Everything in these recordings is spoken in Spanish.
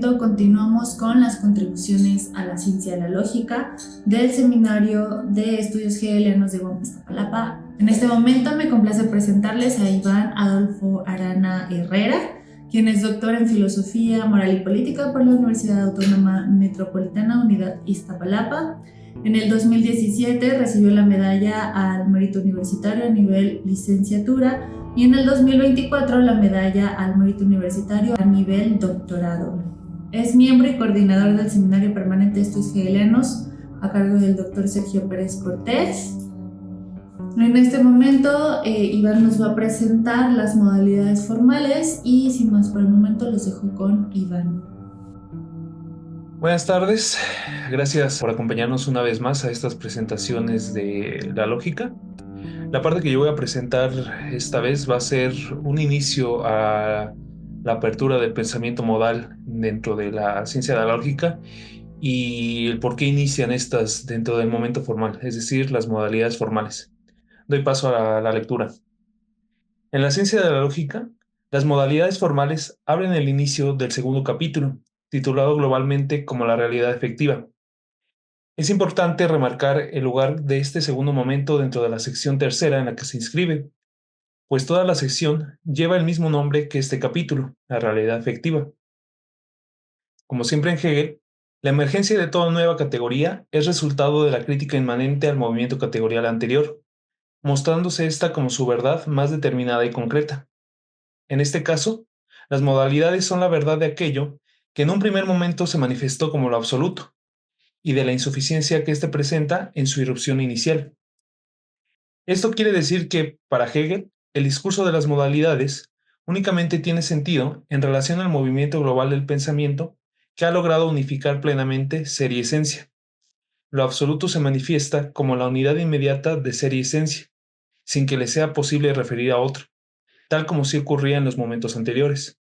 momento continuamos con las contribuciones a la ciencia de la lógica del Seminario de Estudios Hegelianos de Iztapalapa. En este momento me complace presentarles a Iván Adolfo Arana Herrera, quien es doctor en Filosofía, Moral y Política por la Universidad Autónoma Metropolitana Unidad Iztapalapa. En el 2017 recibió la medalla al mérito universitario a nivel licenciatura y en el 2024 la medalla al mérito universitario a nivel doctorado. Es miembro y coordinador del Seminario Permanente de Estudios Hegelianos a cargo del doctor Sergio Pérez Cortés. En este momento Iván nos va a presentar las modalidades formales y sin más por el momento los dejo con Iván. Buenas tardes, gracias por acompañarnos una vez más a estas presentaciones de la lógica. La parte que yo voy a presentar esta vez va a ser un inicio a la apertura del pensamiento modal dentro de la ciencia de la lógica y el por qué inician estas dentro del momento formal, es decir, las modalidades formales. Doy paso a la lectura. En la ciencia de la lógica, las modalidades formales abren el inicio del segundo capítulo, titulado globalmente como la realidad efectiva. Es importante remarcar el lugar de este segundo momento dentro de la sección tercera en la que se inscribe, pues toda la sección lleva el mismo nombre que este capítulo, la realidad efectiva. Como siempre en Hegel, la emergencia de toda nueva categoría es resultado de la crítica inmanente al movimiento categorial anterior, mostrándose esta como su verdad más determinada y concreta. En este caso, las modalidades son la verdad de aquello que en un primer momento se manifestó como lo absoluto, y de la insuficiencia que éste presenta en su irrupción inicial. Esto quiere decir que, para Hegel, el discurso de las modalidades únicamente tiene sentido en relación al movimiento global del pensamiento que ha logrado unificar plenamente ser y esencia. Lo absoluto se manifiesta como la unidad inmediata de ser y esencia, sin que le sea posible referir a otro, tal como sí ocurría en los momentos anteriores.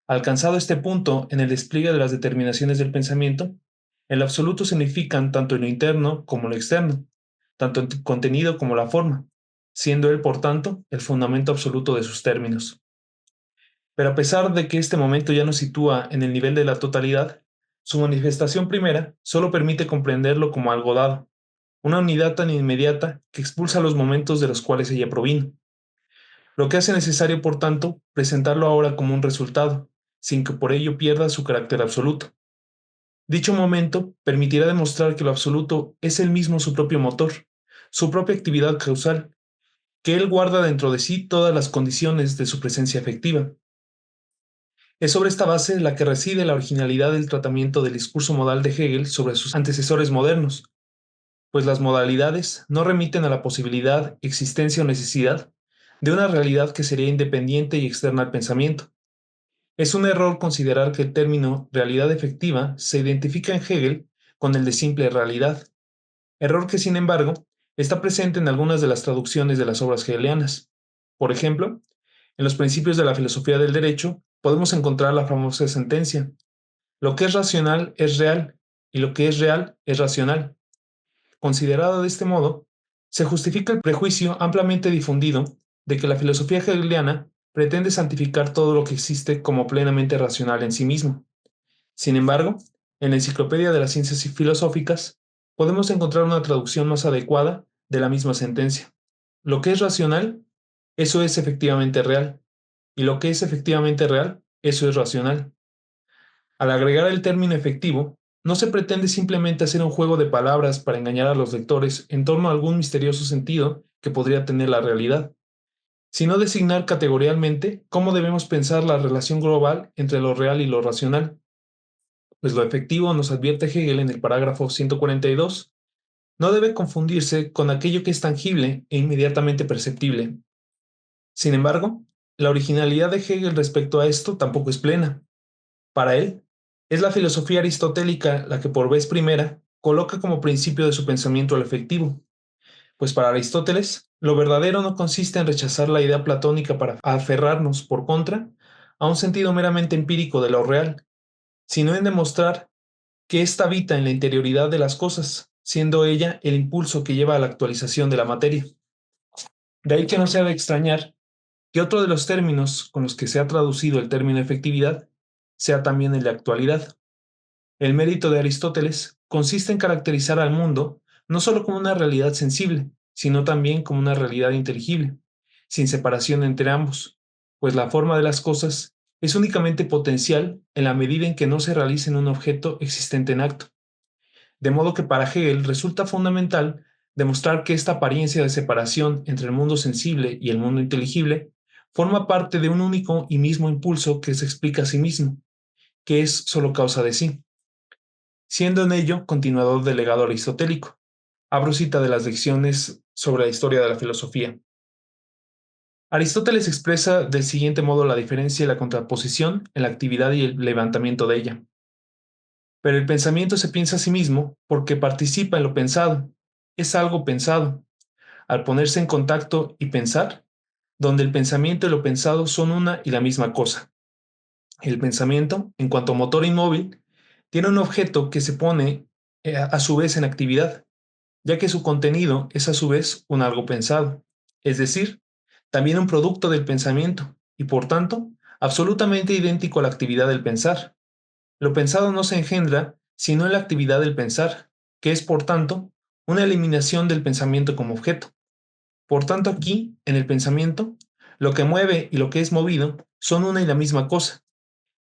Alcanzado este punto en el despliegue de las determinaciones del pensamiento, el absoluto significan tanto en lo interno como lo externo, tanto en el contenido como la forma, siendo él, por tanto, el fundamento absoluto de sus términos. Pero a pesar de que este momento ya nos sitúa en el nivel de la totalidad, su manifestación primera solo permite comprenderlo como algo dado, una unidad tan inmediata que expulsa los momentos de los cuales ella provino, lo que hace necesario, por tanto, presentarlo ahora como un resultado, sin que por ello pierda su carácter absoluto. Dicho momento permitirá demostrar que lo absoluto es él mismo su propio motor, su propia actividad causal, que él guarda dentro de sí todas las condiciones de su presencia efectiva. Es sobre esta base la que reside la originalidad del tratamiento del discurso modal de Hegel sobre sus antecesores modernos, pues las modalidades no remiten a la posibilidad, existencia o necesidad de una realidad que sería independiente y externa al pensamiento. Es un error considerar que el término realidad efectiva se identifica en Hegel con el de simple realidad, error que, sin embargo, está presente en algunas de las traducciones de las obras hegelianas. Por ejemplo, en los principios de la filosofía del derecho podemos encontrar la famosa sentencia: lo que es racional es real y lo que es real es racional. Considerado de este modo, se justifica el prejuicio ampliamente difundido de que la filosofía hegeliana pretende santificar todo lo que existe como plenamente racional en sí mismo. Sin embargo, en la Enciclopedia de las Ciencias Filosóficas podemos encontrar una traducción más adecuada de la misma sentencia. Lo que es racional, eso es efectivamente real, y lo que es efectivamente real, eso es racional. Al agregar el término efectivo, no se pretende simplemente hacer un juego de palabras para engañar a los lectores en torno a algún misterioso sentido que podría tener la realidad, sino designar categorialmente cómo debemos pensar la relación global entre lo real y lo racional. Pues lo efectivo, nos advierte Hegel en el parágrafo 142, no debe confundirse con aquello que es tangible e inmediatamente perceptible. Sin embargo, la originalidad de Hegel respecto a esto tampoco es plena. Para él, es la filosofía aristotélica la que por vez primera coloca como principio de su pensamiento el efectivo, pues para Aristóteles, lo verdadero no consiste en rechazar la idea platónica para aferrarnos, por contra, a un sentido meramente empírico de lo real, sino en demostrar que ésta habita en la interioridad de las cosas, siendo ella el impulso que lleva a la actualización de la materia. De ahí que no sea de extrañar que otro de los términos con los que se ha traducido el término efectividad sea también el de actualidad. El mérito de Aristóteles consiste en caracterizar al mundo no solo como una realidad sensible, sino también como una realidad inteligible, sin separación entre ambos, pues la forma de las cosas es únicamente potencial en la medida en que no se realiza en un objeto existente en acto. De modo que para Hegel resulta fundamental demostrar que esta apariencia de separación entre el mundo sensible y el mundo inteligible forma parte de un único y mismo impulso que se explica a sí mismo, que es solo causa de sí, siendo en ello continuador del legado aristotélico. Abro cita de las lecciones sobre la historia de la filosofía. Aristóteles expresa del siguiente modo la diferencia y la contraposición en la actividad y el levantamiento de ella. Pero el pensamiento se piensa a sí mismo porque participa en lo pensado, es algo pensado. Al ponerse en contacto y pensar, donde el pensamiento y lo pensado son una y la misma cosa. El pensamiento, en cuanto motor inmóvil, tiene un objeto que se pone a su vez en actividad, ya que su contenido es a su vez un algo pensado, es decir, también un producto del pensamiento y por tanto absolutamente idéntico a la actividad del pensar. Lo pensado no se engendra sino en la actividad del pensar, que es por tanto una eliminación del pensamiento como objeto. Por tanto aquí, en el pensamiento, lo que mueve y lo que es movido son una y la misma cosa.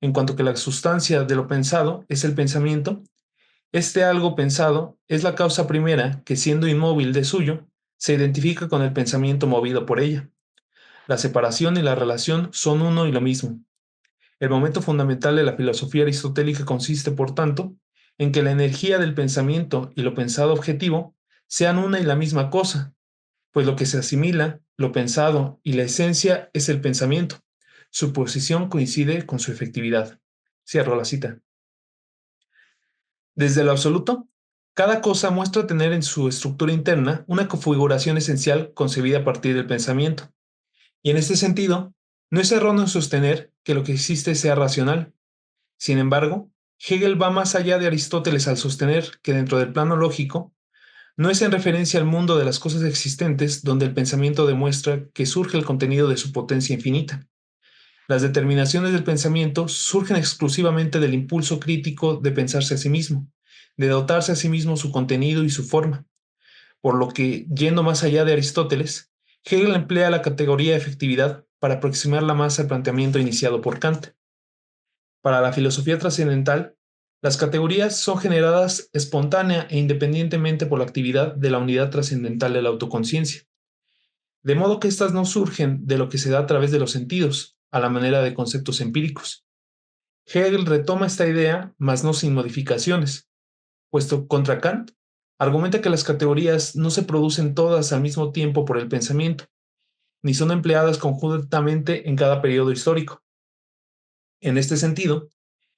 En cuanto que la sustancia de lo pensado es el pensamiento, este algo pensado es la causa primera que, siendo inmóvil de suyo, se identifica con el pensamiento movido por ella. La separación y la relación son uno y lo mismo. El momento fundamental de la filosofía aristotélica consiste, por tanto, en que la energía del pensamiento y lo pensado objetivo sean una y la misma cosa, pues lo que se asimila, lo pensado y la esencia es el pensamiento. Su posición coincide con su efectividad. Cierro la cita. Desde lo absoluto, cada cosa muestra tener en su estructura interna una configuración esencial concebida a partir del pensamiento. Y en este sentido, no es erróneo sostener que lo que existe sea racional. Sin embargo, Hegel va más allá de Aristóteles al sostener que dentro del plano lógico, no es en referencia al mundo de las cosas existentes donde el pensamiento demuestra que surge el contenido de su potencia infinita. Las determinaciones del pensamiento surgen exclusivamente del impulso crítico de pensarse a sí mismo, de dotarse a sí mismo su contenido y su forma, por lo que, yendo más allá de Aristóteles, Hegel emplea la categoría de efectividad para aproximarla más al planteamiento iniciado por Kant. Para la filosofía trascendental, las categorías son generadas espontánea e independientemente por la actividad de la unidad trascendental de la autoconciencia, de modo que éstas no surgen de lo que se da a través de los sentidos, a la manera de conceptos empíricos. Hegel retoma esta idea, mas no sin modificaciones, puesto contra Kant argumenta que las categorías no se producen todas al mismo tiempo por el pensamiento, ni son empleadas conjuntamente en cada periodo histórico. En este sentido,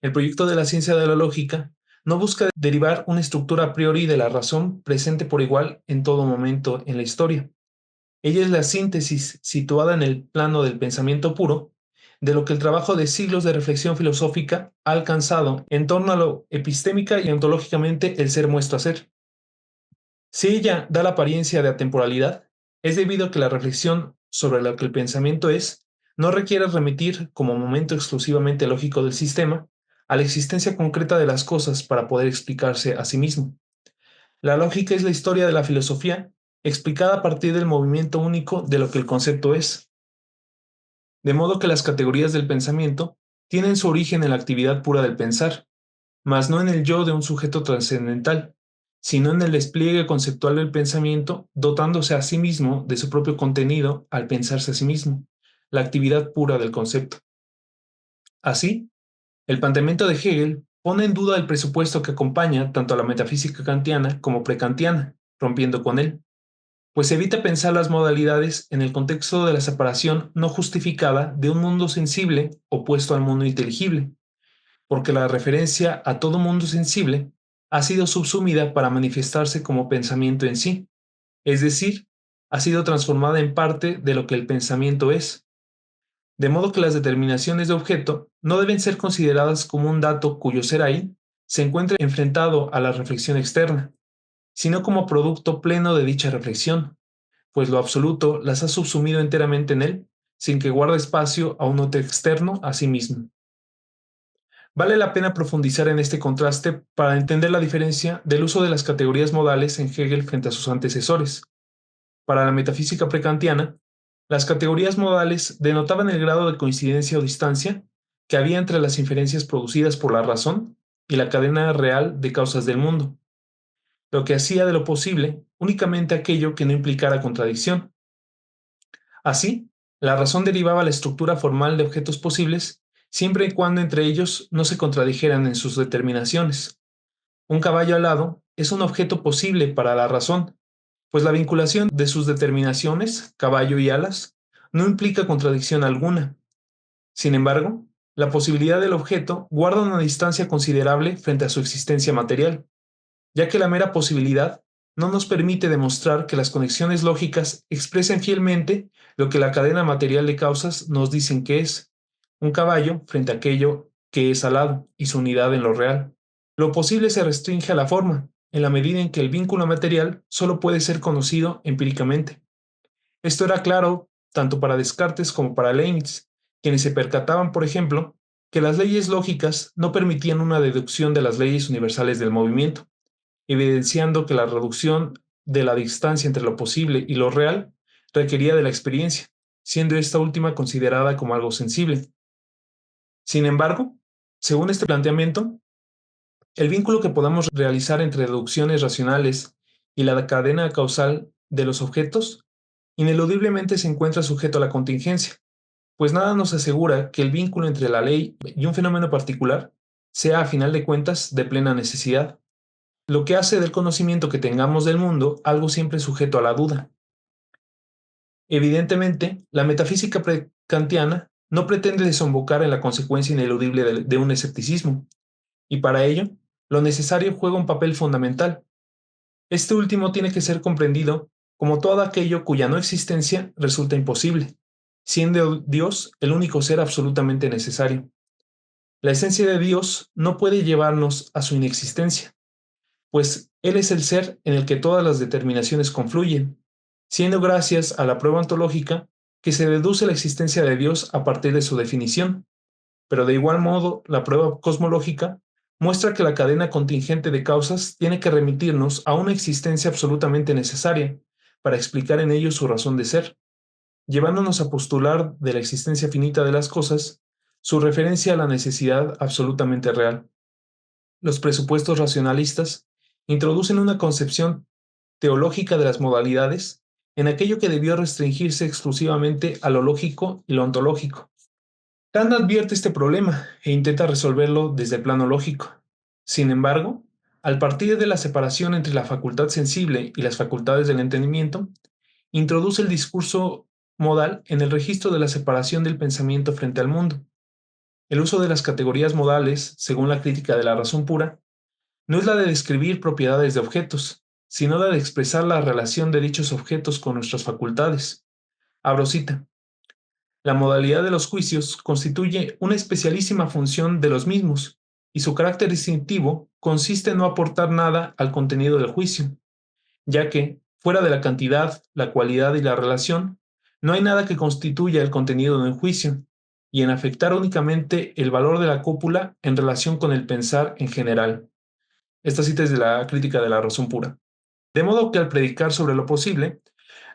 el proyecto de la ciencia de la lógica no busca derivar una estructura a priori de la razón presente por igual en todo momento en la historia. Ella es la síntesis situada en el plano del pensamiento puro de lo que el trabajo de siglos de reflexión filosófica ha alcanzado en torno a lo epistémica y ontológicamente el ser muestra ser. Si ella da la apariencia de atemporalidad, es debido a que la reflexión sobre lo que el pensamiento es no requiere remitir como momento exclusivamente lógico del sistema a la existencia concreta de las cosas para poder explicarse a sí mismo. La lógica es la historia de la filosofía explicada a partir del movimiento único de lo que el concepto es. De modo que las categorías del pensamiento tienen su origen en la actividad pura del pensar, mas no en el yo de un sujeto trascendental, sino en el despliegue conceptual del pensamiento, dotándose a sí mismo de su propio contenido al pensarse a sí mismo, la actividad pura del concepto. Así, el planteamiento de Hegel pone en duda el presupuesto que acompaña tanto a la metafísica kantiana como prekantiana, rompiendo con él, pues evita pensar las modalidades en el contexto de la separación no justificada de un mundo sensible opuesto al mundo inteligible, porque la referencia a todo mundo sensible ha sido subsumida para manifestarse como pensamiento en sí, es decir, ha sido transformada en parte de lo que el pensamiento es, de modo que las determinaciones de objeto no deben ser consideradas como un dato cuyo ser ahí se encuentre enfrentado a la reflexión externa, sino como producto pleno de dicha reflexión, pues lo absoluto las ha subsumido enteramente en él, sin que guarde espacio a un otro externo a sí mismo. Vale la pena profundizar en este contraste para entender la diferencia del uso de las categorías modales en Hegel frente a sus antecesores. Para la metafísica prekantiana, las categorías modales denotaban el grado de coincidencia o distancia que había entre las inferencias producidas por la razón y la cadena real de causas del mundo, lo que hacía de lo posible únicamente aquello que no implicara contradicción. Así, la razón derivaba la estructura formal de objetos posibles siempre y cuando entre ellos no se contradijeran en sus determinaciones. Un caballo alado es un objeto posible para la razón, pues la vinculación de sus determinaciones, caballo y alas, no implica contradicción alguna. Sin embargo, la posibilidad del objeto guarda una distancia considerable frente a su existencia material, ya que la mera posibilidad no nos permite demostrar que las conexiones lógicas expresen fielmente lo que la cadena material de causas nos dicen que es un caballo frente a aquello que es alado y su unidad en lo real. Lo posible se restringe a la forma, en la medida en que el vínculo material solo puede ser conocido empíricamente. Esto era claro tanto para Descartes como para Leibniz, quienes se percataban, por ejemplo, que las leyes lógicas no permitían una deducción de las leyes universales del movimiento, evidenciando que la reducción de la distancia entre lo posible y lo real requería de la experiencia, siendo esta última considerada como algo sensible. Sin embargo, según este planteamiento, el vínculo que podamos realizar entre deducciones racionales y la cadena causal de los objetos ineludiblemente se encuentra sujeto a la contingencia, pues nada nos asegura que el vínculo entre la ley y un fenómeno particular sea a final de cuentas de plena necesidad, lo que hace del conocimiento que tengamos del mundo algo siempre sujeto a la duda. Evidentemente, la metafísica kantiana no pretende desembocar en la consecuencia ineludible de un escepticismo, y para ello, lo necesario juega un papel fundamental. Este último tiene que ser comprendido como todo aquello cuya no existencia resulta imposible, siendo Dios el único ser absolutamente necesario. La esencia de Dios no puede llevarnos a su inexistencia, pues Él es el ser en el que todas las determinaciones confluyen, siendo gracias a la prueba ontológica que se deduce la existencia de Dios a partir de su definición. Pero de igual modo, la prueba cosmológica muestra que la cadena contingente de causas tiene que remitirnos a una existencia absolutamente necesaria para explicar en ello su razón de ser, llevándonos a postular de la existencia finita de las cosas su referencia a la necesidad absolutamente real. Los presupuestos racionalistas introducen una concepción teológica de las modalidades en aquello que debió restringirse exclusivamente a lo lógico y lo ontológico. Kant advierte este problema e intenta resolverlo desde el plano lógico. Sin embargo, al partir de la separación entre la facultad sensible y las facultades del entendimiento, introduce el discurso modal en el registro de la separación del pensamiento frente al mundo. El uso de las categorías modales, según la crítica de la razón pura, no es la de describir propiedades de objetos, sino la de expresar la relación de dichos objetos con nuestras facultades. Abro cita. La modalidad de los juicios constituye una especialísima función de los mismos, y su carácter distintivo consiste en no aportar nada al contenido del juicio, ya que, fuera de la cantidad, la cualidad y la relación, no hay nada que constituya el contenido de un juicio, y en afectar únicamente el valor de la cópula en relación con el pensar en general. Esta cita es de la crítica de la razón pura. De modo que al predicar sobre lo posible,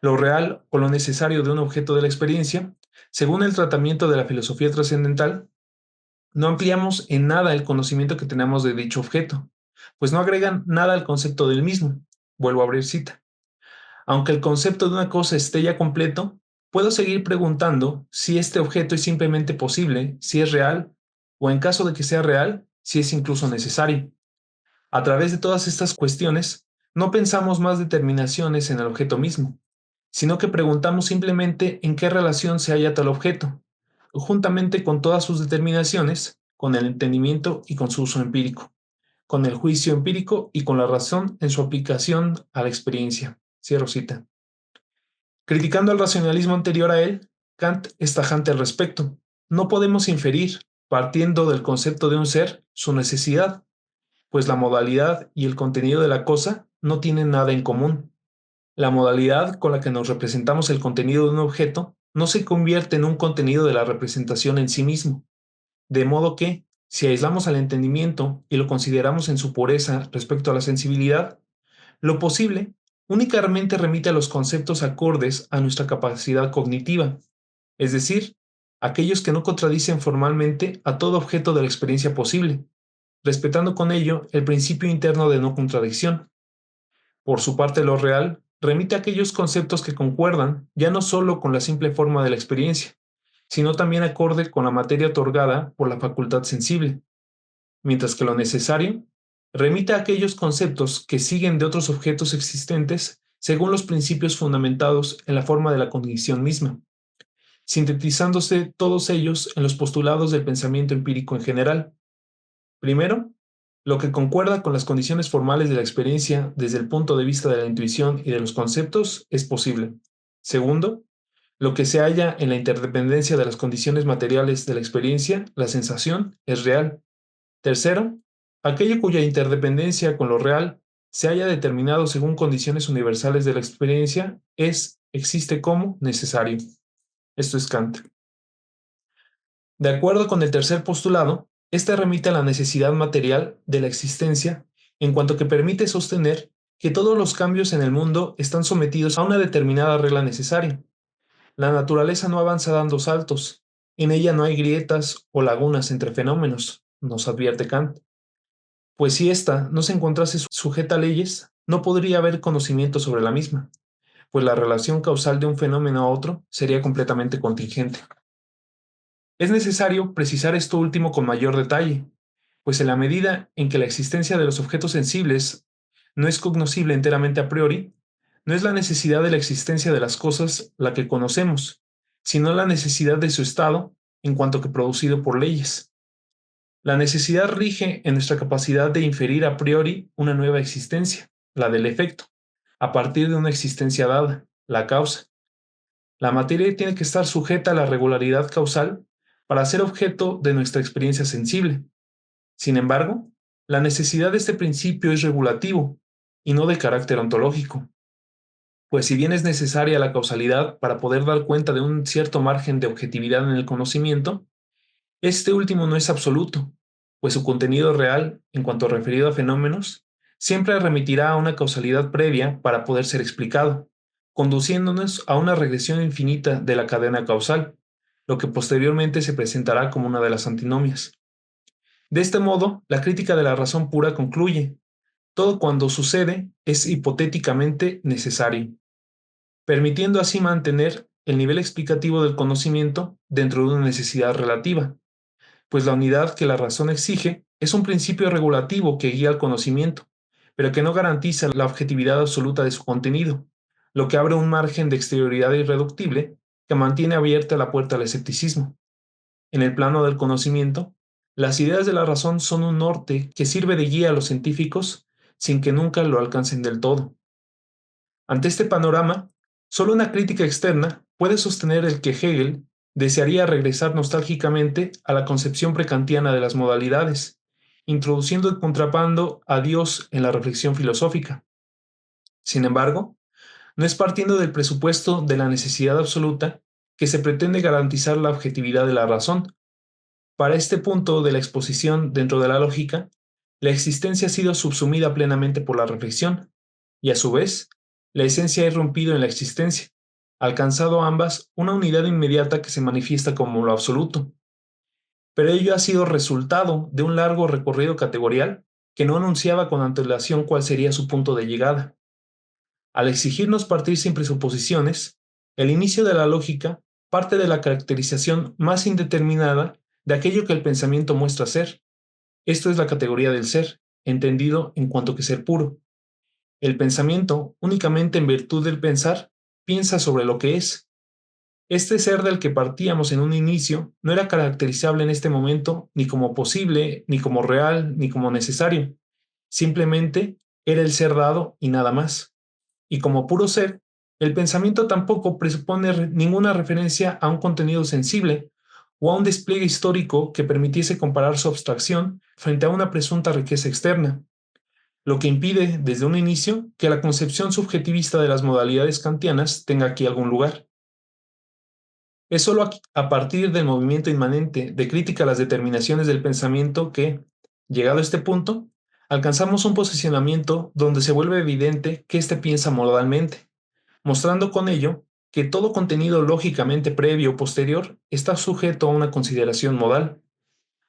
lo real o lo necesario de un objeto de la experiencia, según el tratamiento de la filosofía trascendental, no ampliamos en nada el conocimiento que tenemos de dicho objeto, pues no agregan nada al concepto del mismo. Vuelvo a abrir cita. Aunque el concepto de una cosa esté ya completo, puedo seguir preguntando si este objeto es simplemente posible, si es real, o en caso de que sea real, si es incluso necesario. A través de todas estas cuestiones, no pensamos más determinaciones en el objeto mismo, sino que preguntamos simplemente en qué relación se halla tal objeto, juntamente con todas sus determinaciones, con el entendimiento y con su uso empírico, con el juicio empírico y con la razón en su aplicación a la experiencia. Cierro cita. Criticando al racionalismo anterior a él, Kant es tajante al respecto. No podemos inferir, partiendo del concepto de un ser, su necesidad, pues la modalidad y el contenido de la cosa no tienen nada en común. La modalidad con la que nos representamos el contenido de un objeto no se convierte en un contenido de la representación en sí mismo, de modo que, Si aislamos al entendimiento y lo consideramos en su pureza respecto a la sensibilidad, lo posible únicamente remite a los conceptos acordes a nuestra capacidad cognitiva, es decir, aquellos que no contradicen formalmente a todo objeto de la experiencia posible, respetando con ello el principio interno de no contradicción. Por su parte, lo real remite a aquellos conceptos que concuerdan ya no solo con la simple forma de la experiencia, sino también acorde con la materia otorgada por la facultad sensible, mientras que lo necesario remite a aquellos conceptos que siguen de otros objetos existentes según los principios fundamentados en la forma de la cognición misma, sintetizándose todos ellos en los postulados del pensamiento empírico en general. Primero, lo que concuerda con las condiciones formales de la experiencia desde el punto de vista de la intuición y de los conceptos es posible. Segundo, lo que se halla en la interdependencia de las condiciones materiales de la experiencia, la sensación, es real. Tercero, aquello cuya interdependencia con lo real se haya determinado según condiciones universales de la experiencia existe como necesario. Esto es Kant. De acuerdo con el tercer postulado, este remite a la necesidad material de la existencia en cuanto que permite sostener que todos los cambios en el mundo están sometidos a una determinada regla necesaria. La naturaleza no avanza dando saltos, en ella no hay grietas o lagunas entre fenómenos, nos advierte Kant, pues si ésta no se encontrase sujeta a leyes, no podría haber conocimiento sobre la misma, pues la relación causal de un fenómeno a otro sería completamente contingente. Es necesario precisar esto último con mayor detalle, pues en la medida en que la existencia de los objetos sensibles no es cognoscible enteramente a priori, no es la necesidad de la existencia de las cosas la que conocemos, sino la necesidad de su estado en cuanto que producido por leyes. La necesidad rige en nuestra capacidad de inferir a priori una nueva existencia, la del efecto, a partir de una existencia dada, la causa. La materia tiene que estar sujeta a la regularidad causal para ser objeto de nuestra experiencia sensible. Sin embargo, la necesidad de este principio es regulativo y no de carácter ontológico, pues si bien es necesaria la causalidad para poder dar cuenta de un cierto margen de objetividad en el conocimiento, este último no es absoluto, pues su contenido real, en cuanto referido a fenómenos, siempre remitirá a una causalidad previa para poder ser explicado, conduciéndonos a una regresión infinita de la cadena causal, lo que posteriormente se presentará como una de las antinomias. De este modo, la crítica de la razón pura concluye: todo cuando sucede es hipotéticamente necesario, permitiendo así mantener el nivel explicativo del conocimiento dentro de una necesidad relativa, pues la unidad que la razón exige es un principio regulativo que guía el conocimiento, pero que no garantiza la objetividad absoluta de su contenido, lo que abre un margen de exterioridad irreductible que mantiene abierta la puerta al escepticismo. En el plano del conocimiento, las ideas de la razón son un norte que sirve de guía a los científicos sin que nunca lo alcancen del todo. Ante este panorama, solo una crítica externa puede sostener el que Hegel desearía regresar nostálgicamente a la concepción prekantiana de las modalidades, introduciendo y contrapando a Dios en la reflexión filosófica. Sin embargo, no es partiendo del presupuesto de la necesidad absoluta que se pretende garantizar la objetividad de la razón. Para este punto de la exposición dentro de la lógica, la existencia ha sido subsumida plenamente por la reflexión, y a su vez, la esencia ha irrumpido en la existencia, alcanzado ambas una unidad inmediata que se manifiesta como lo absoluto. Pero ello ha sido resultado de un largo recorrido categorial que no anunciaba con antelación cuál sería su punto de llegada. Al exigirnos partir sin presuposiciones, el inicio de la lógica parte de la caracterización más indeterminada de aquello que el pensamiento muestra ser. Esto es la categoría del ser, entendido en cuanto que ser puro. El pensamiento, únicamente en virtud del pensar, piensa sobre lo que es. Este ser del que partíamos en un inicio no era caracterizable en este momento ni como posible, ni como real, ni como necesario. Simplemente era el ser dado y nada más. Y como puro ser, el pensamiento tampoco presupone ninguna referencia a un contenido sensible o a un despliegue histórico que permitiese comparar su abstracción frente a una presunta riqueza externa, lo que impide desde un inicio que la concepción subjetivista de las modalidades kantianas tenga aquí algún lugar. Es solo a partir del movimiento inmanente de crítica a las determinaciones del pensamiento que, llegado a este punto, alcanzamos un posicionamiento donde se vuelve evidente que éste piensa modalmente, mostrando con ello que todo contenido lógicamente previo o posterior está sujeto a una consideración modal.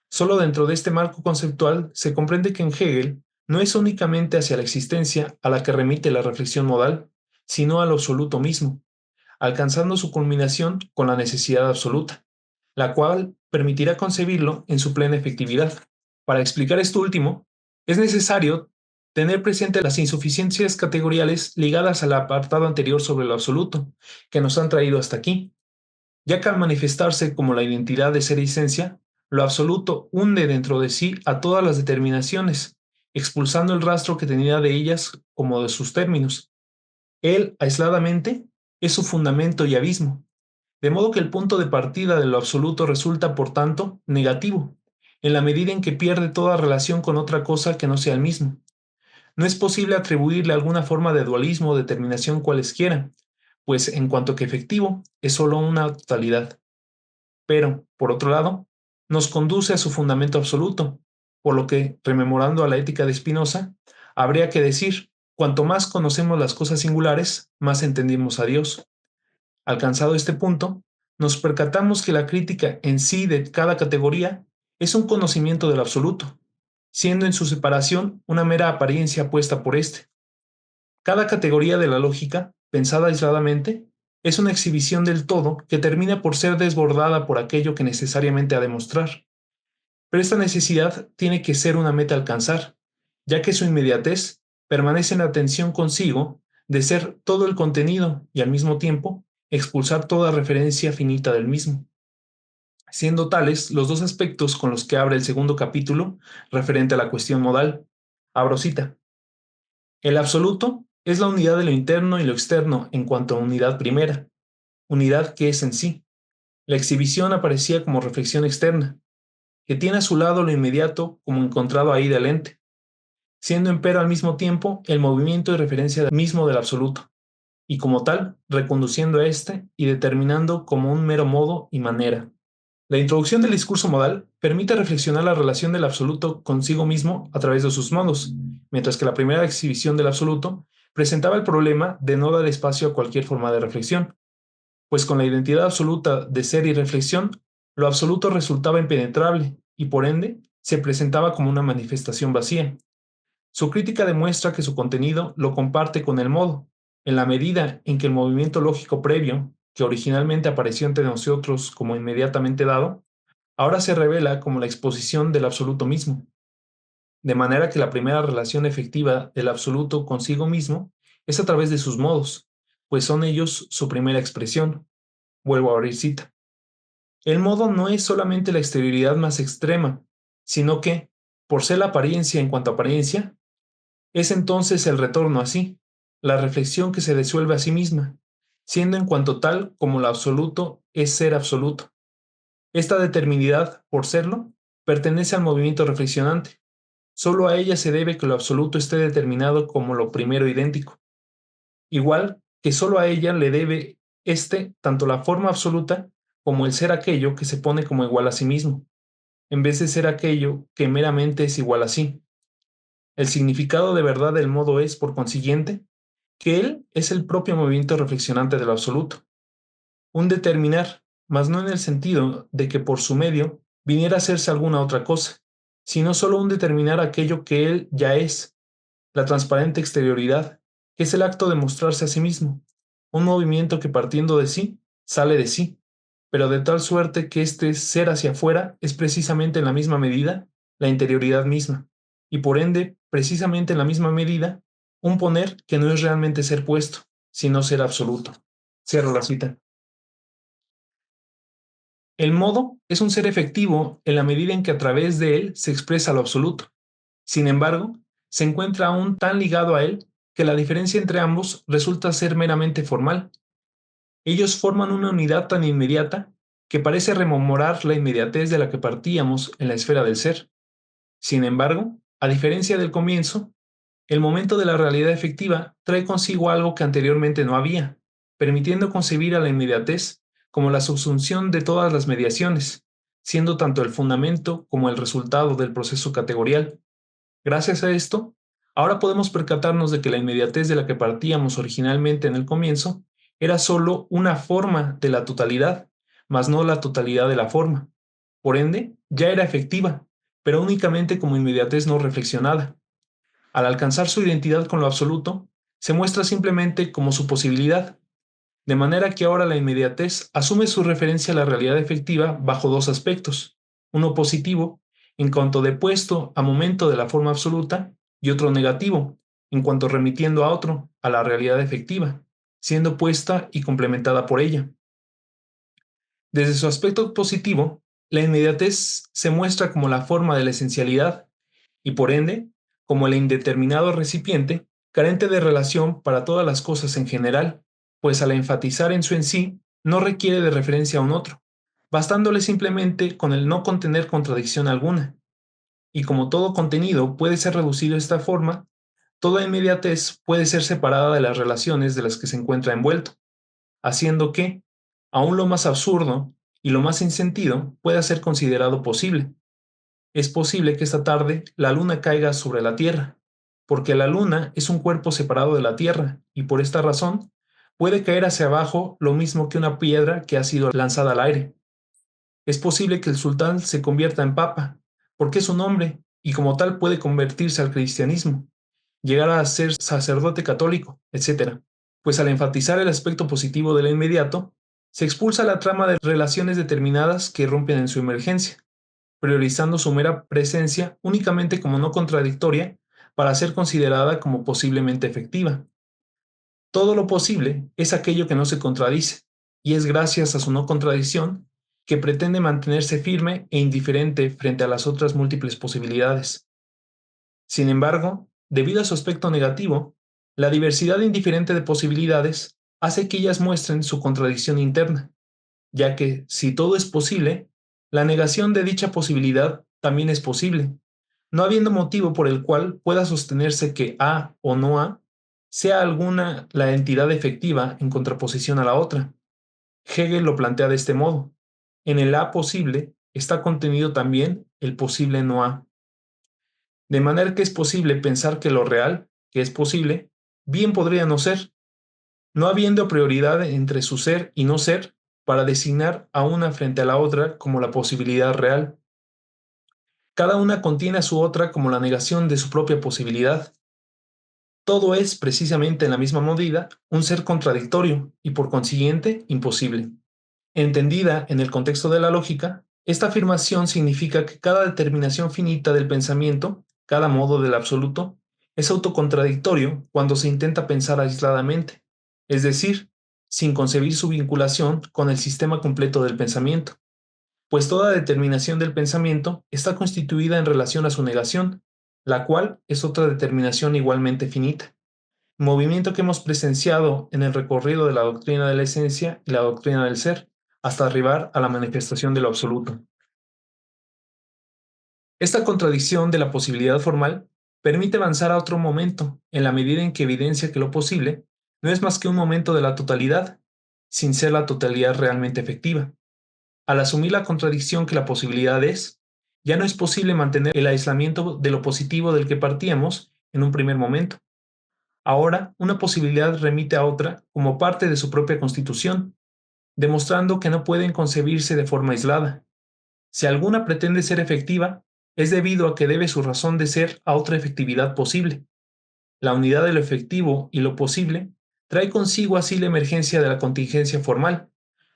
Solo dentro de este marco conceptual se comprende que en Hegel no es únicamente hacia la existencia a la que remite la reflexión modal, sino al absoluto mismo, alcanzando su culminación con la necesidad absoluta, la cual permitirá concebirlo en su plena efectividad. Para explicar esto último, es necesario tener presente las insuficiencias categoriales ligadas al apartado anterior sobre lo absoluto, que nos han traído hasta aquí, ya que al manifestarse como la identidad de ser y esencia, lo absoluto hunde dentro de sí a todas las determinaciones, expulsando el rastro que tenía de ellas como de sus términos. Él, aisladamente, es su fundamento y abismo, de modo que el punto de partida de lo absoluto resulta, por tanto, negativo, en la medida en que pierde toda relación con otra cosa que no sea el mismo. No es posible atribuirle alguna forma de dualismo o determinación cualesquiera, pues en cuanto que efectivo, es sólo una totalidad. Pero, por otro lado, nos conduce a su fundamento absoluto, por lo que, rememorando a la ética de Spinoza, habría que decir, cuanto más conocemos las cosas singulares, más entendimos a Dios. Alcanzado este punto, nos percatamos que la crítica en sí de cada categoría es un conocimiento del absoluto, siendo en su separación una mera apariencia puesta por éste. Cada categoría de la lógica, pensada aisladamente, es una exhibición del todo que termina por ser desbordada por aquello que necesariamente ha de mostrar. Pero esta necesidad tiene que ser una meta a alcanzar, ya que su inmediatez permanece en la tensión consigo de ser todo el contenido y al mismo tiempo expulsar toda referencia finita del mismo, siendo tales los dos aspectos con los que abre el segundo capítulo referente a la cuestión modal. Abro cita. El absoluto es la unidad de lo interno y lo externo en cuanto a unidad primera, unidad que es en sí. La exhibición aparecía como reflexión externa, que tiene a su lado lo inmediato como encontrado ahí del ente, siendo empero al mismo tiempo el movimiento y referencia mismo del absoluto, y como tal, reconduciendo a éste y determinando como un mero modo y manera. La introducción del discurso modal permite reflexionar la relación del absoluto consigo mismo a través de sus modos, mientras que la primera exhibición del absoluto presentaba el problema de no dar espacio a cualquier forma de reflexión, pues con la identidad absoluta de ser y reflexión, lo absoluto resultaba impenetrable y por ende se presentaba como una manifestación vacía. Su crítica demuestra que su contenido lo comparte con el modo, en la medida en que el movimiento lógico previo, que originalmente apareció ante nosotros como inmediatamente dado, ahora se revela como la exposición del absoluto mismo, de manera que la primera relación efectiva del absoluto consigo mismo es a través de sus modos, pues son ellos su primera expresión. Vuelvo a abrir cita. El modo no es solamente la exterioridad más extrema, sino que, por ser la apariencia en cuanto a apariencia, es entonces el retorno a sí, la reflexión que se disuelve a sí misma, siendo en cuanto tal como lo absoluto es ser absoluto. Esta determinidad, por serlo, pertenece al movimiento reflexionante. Solo a ella se debe que lo absoluto esté determinado como lo primero idéntico. Igual que solo a ella le debe tanto la forma absoluta como el ser aquello que se pone como igual a sí mismo, en vez de ser aquello que meramente es igual a sí. El significado de verdad del modo es, por consiguiente, que él es el propio movimiento reflexionante de lo absoluto. Un determinar, mas no en el sentido de que por su medio viniera a hacerse alguna otra cosa, sino solo un determinar aquello que él ya es, la transparente exterioridad, que es el acto de mostrarse a sí mismo, un movimiento que partiendo de sí, sale de sí, pero de tal suerte que este ser hacia afuera es precisamente en la misma medida la interioridad misma, y por ende, precisamente en la misma medida, un poner que no es realmente ser puesto, sino ser absoluto. Cierro la cita. El modo es un ser efectivo en la medida en que a través de él se expresa lo absoluto. Sin embargo, se encuentra aún tan ligado a él que la diferencia entre ambos resulta ser meramente formal. Ellos forman una unidad tan inmediata que parece rememorar la inmediatez de la que partíamos en la esfera del ser. Sin embargo, a diferencia del comienzo, el momento de la realidad efectiva trae consigo algo que anteriormente no había, permitiendo concebir a la inmediatez como la subsunción de todas las mediaciones, siendo tanto el fundamento como el resultado del proceso categorial. Gracias a esto, ahora podemos percatarnos de que la inmediatez de la que partíamos originalmente en el comienzo era sólo una forma de la totalidad, mas no la totalidad de la forma. Por ende, ya era efectiva, pero únicamente como inmediatez no reflexionada. Al alcanzar su identidad con lo absoluto, se muestra simplemente como su posibilidad, de manera que ahora la inmediatez asume su referencia a la realidad efectiva bajo dos aspectos, uno positivo, en cuanto depuesto a momento de la forma absoluta, y otro negativo, en cuanto remitiendo a otro, a la realidad efectiva, siendo puesta y complementada por ella. Desde su aspecto positivo, la inmediatez se muestra como la forma de la esencialidad, y por ende, como el indeterminado recipiente, carente de relación para todas las cosas en general, pues al enfatizar en su en sí, no requiere de referencia a un otro, bastándole simplemente con el no contener contradicción alguna. Y como todo contenido puede ser reducido de esta forma, toda inmediatez puede ser separada de las relaciones de las que se encuentra envuelto, haciendo que, aún lo más absurdo y lo más sin sentido pueda ser considerado posible. Es posible que esta tarde la luna caiga sobre la Tierra, porque la luna es un cuerpo separado de la Tierra y por esta razón puede caer hacia abajo lo mismo que una piedra que ha sido lanzada al aire. Es posible que el sultán se convierta en papa, porque es un hombre y como tal puede convertirse al cristianismo, llegar a ser sacerdote católico, etc. Pues al enfatizar el aspecto positivo de lo inmediato, se expulsa la trama de relaciones determinadas que rompen en su emergencia, priorizando su mera presencia únicamente como no contradictoria para ser considerada como posiblemente efectiva. Todo lo posible es aquello que no se contradice, y es gracias a su no contradicción que pretende mantenerse firme e indiferente frente a las otras múltiples posibilidades. Sin embargo, debido a su aspecto negativo, la diversidad indiferente de posibilidades hace que ellas muestren su contradicción interna, ya que, si todo es posible, la negación de dicha posibilidad también es posible, no habiendo motivo por el cual pueda sostenerse que A o no A sea alguna la entidad efectiva en contraposición a la otra. Hegel lo plantea de este modo. En el A posible está contenido también el posible no A. De manera que es posible pensar que lo real, que es posible, bien podría no ser, no habiendo prioridad entre su ser y no ser para designar a una frente a la otra como la posibilidad real. Cada una contiene a su otra como la negación de su propia posibilidad. Todo es, precisamente en la misma medida, un ser contradictorio y por consiguiente imposible. Entendida en el contexto de la lógica, esta afirmación significa que cada determinación finita del pensamiento, cada modo del absoluto, es autocontradictorio cuando se intenta pensar aisladamente, es decir, sin concebir su vinculación con el sistema completo del pensamiento, pues toda determinación del pensamiento está constituida en relación a su negación, la cual es otra determinación igualmente finita, movimiento que hemos presenciado en el recorrido de la doctrina de la esencia y la doctrina del ser, hasta arribar a la manifestación de lo absoluto. Esta contradicción de la posibilidad formal permite avanzar a otro momento, en la medida en que evidencia que lo posible no es más que un momento de la totalidad, sin ser la totalidad realmente efectiva. Al asumir la contradicción que la posibilidad es, ya no es posible mantener el aislamiento de lo positivo del que partíamos en un primer momento. Ahora, una posibilidad remite a otra como parte de su propia constitución, demostrando que no pueden concebirse de forma aislada. Si alguna pretende ser efectiva, es debido a que debe su razón de ser a otra efectividad posible. La unidad de lo efectivo y lo posible trae consigo así la emergencia de la contingencia formal,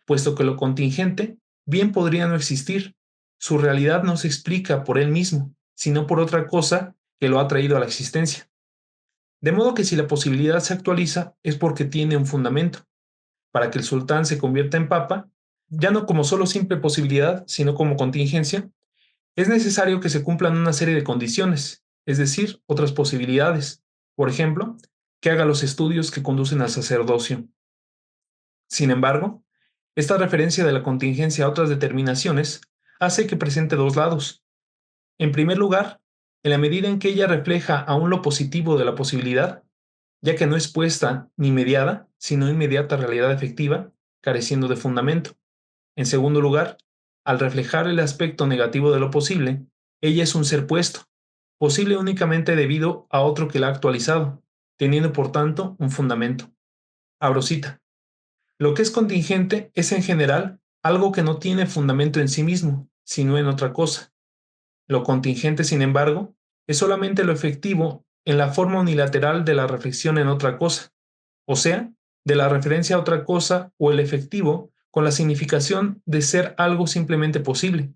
puesto que lo contingente bien podría no existir. Su realidad no se explica por él mismo, sino por otra cosa que lo ha traído a la existencia. De modo que si la posibilidad se actualiza es porque tiene un fundamento. Para que el sultán se convierta en papa, ya no como solo simple posibilidad, sino como contingencia, es necesario que se cumplan una serie de condiciones, es decir, otras posibilidades. Por ejemplo, que haga los estudios que conducen al sacerdocio. Sin embargo, esta referencia de la contingencia a otras determinaciones hace que presente dos lados. En primer lugar, en la medida en que ella refleja aún lo positivo de la posibilidad, ya que no es puesta ni mediada, sino inmediata realidad efectiva, careciendo de fundamento. En segundo lugar, al reflejar el aspecto negativo de lo posible, ella es un ser puesto, posible únicamente debido a otro que la ha actualizado, teniendo por tanto un fundamento. Abro cita. Lo que es contingente es en general algo que no tiene fundamento en sí mismo, sino en otra cosa. Lo contingente, sin embargo, es solamente lo efectivo en la forma unilateral de la reflexión en otra cosa, o sea, de la referencia a otra cosa o el efectivo con la significación de ser algo simplemente posible.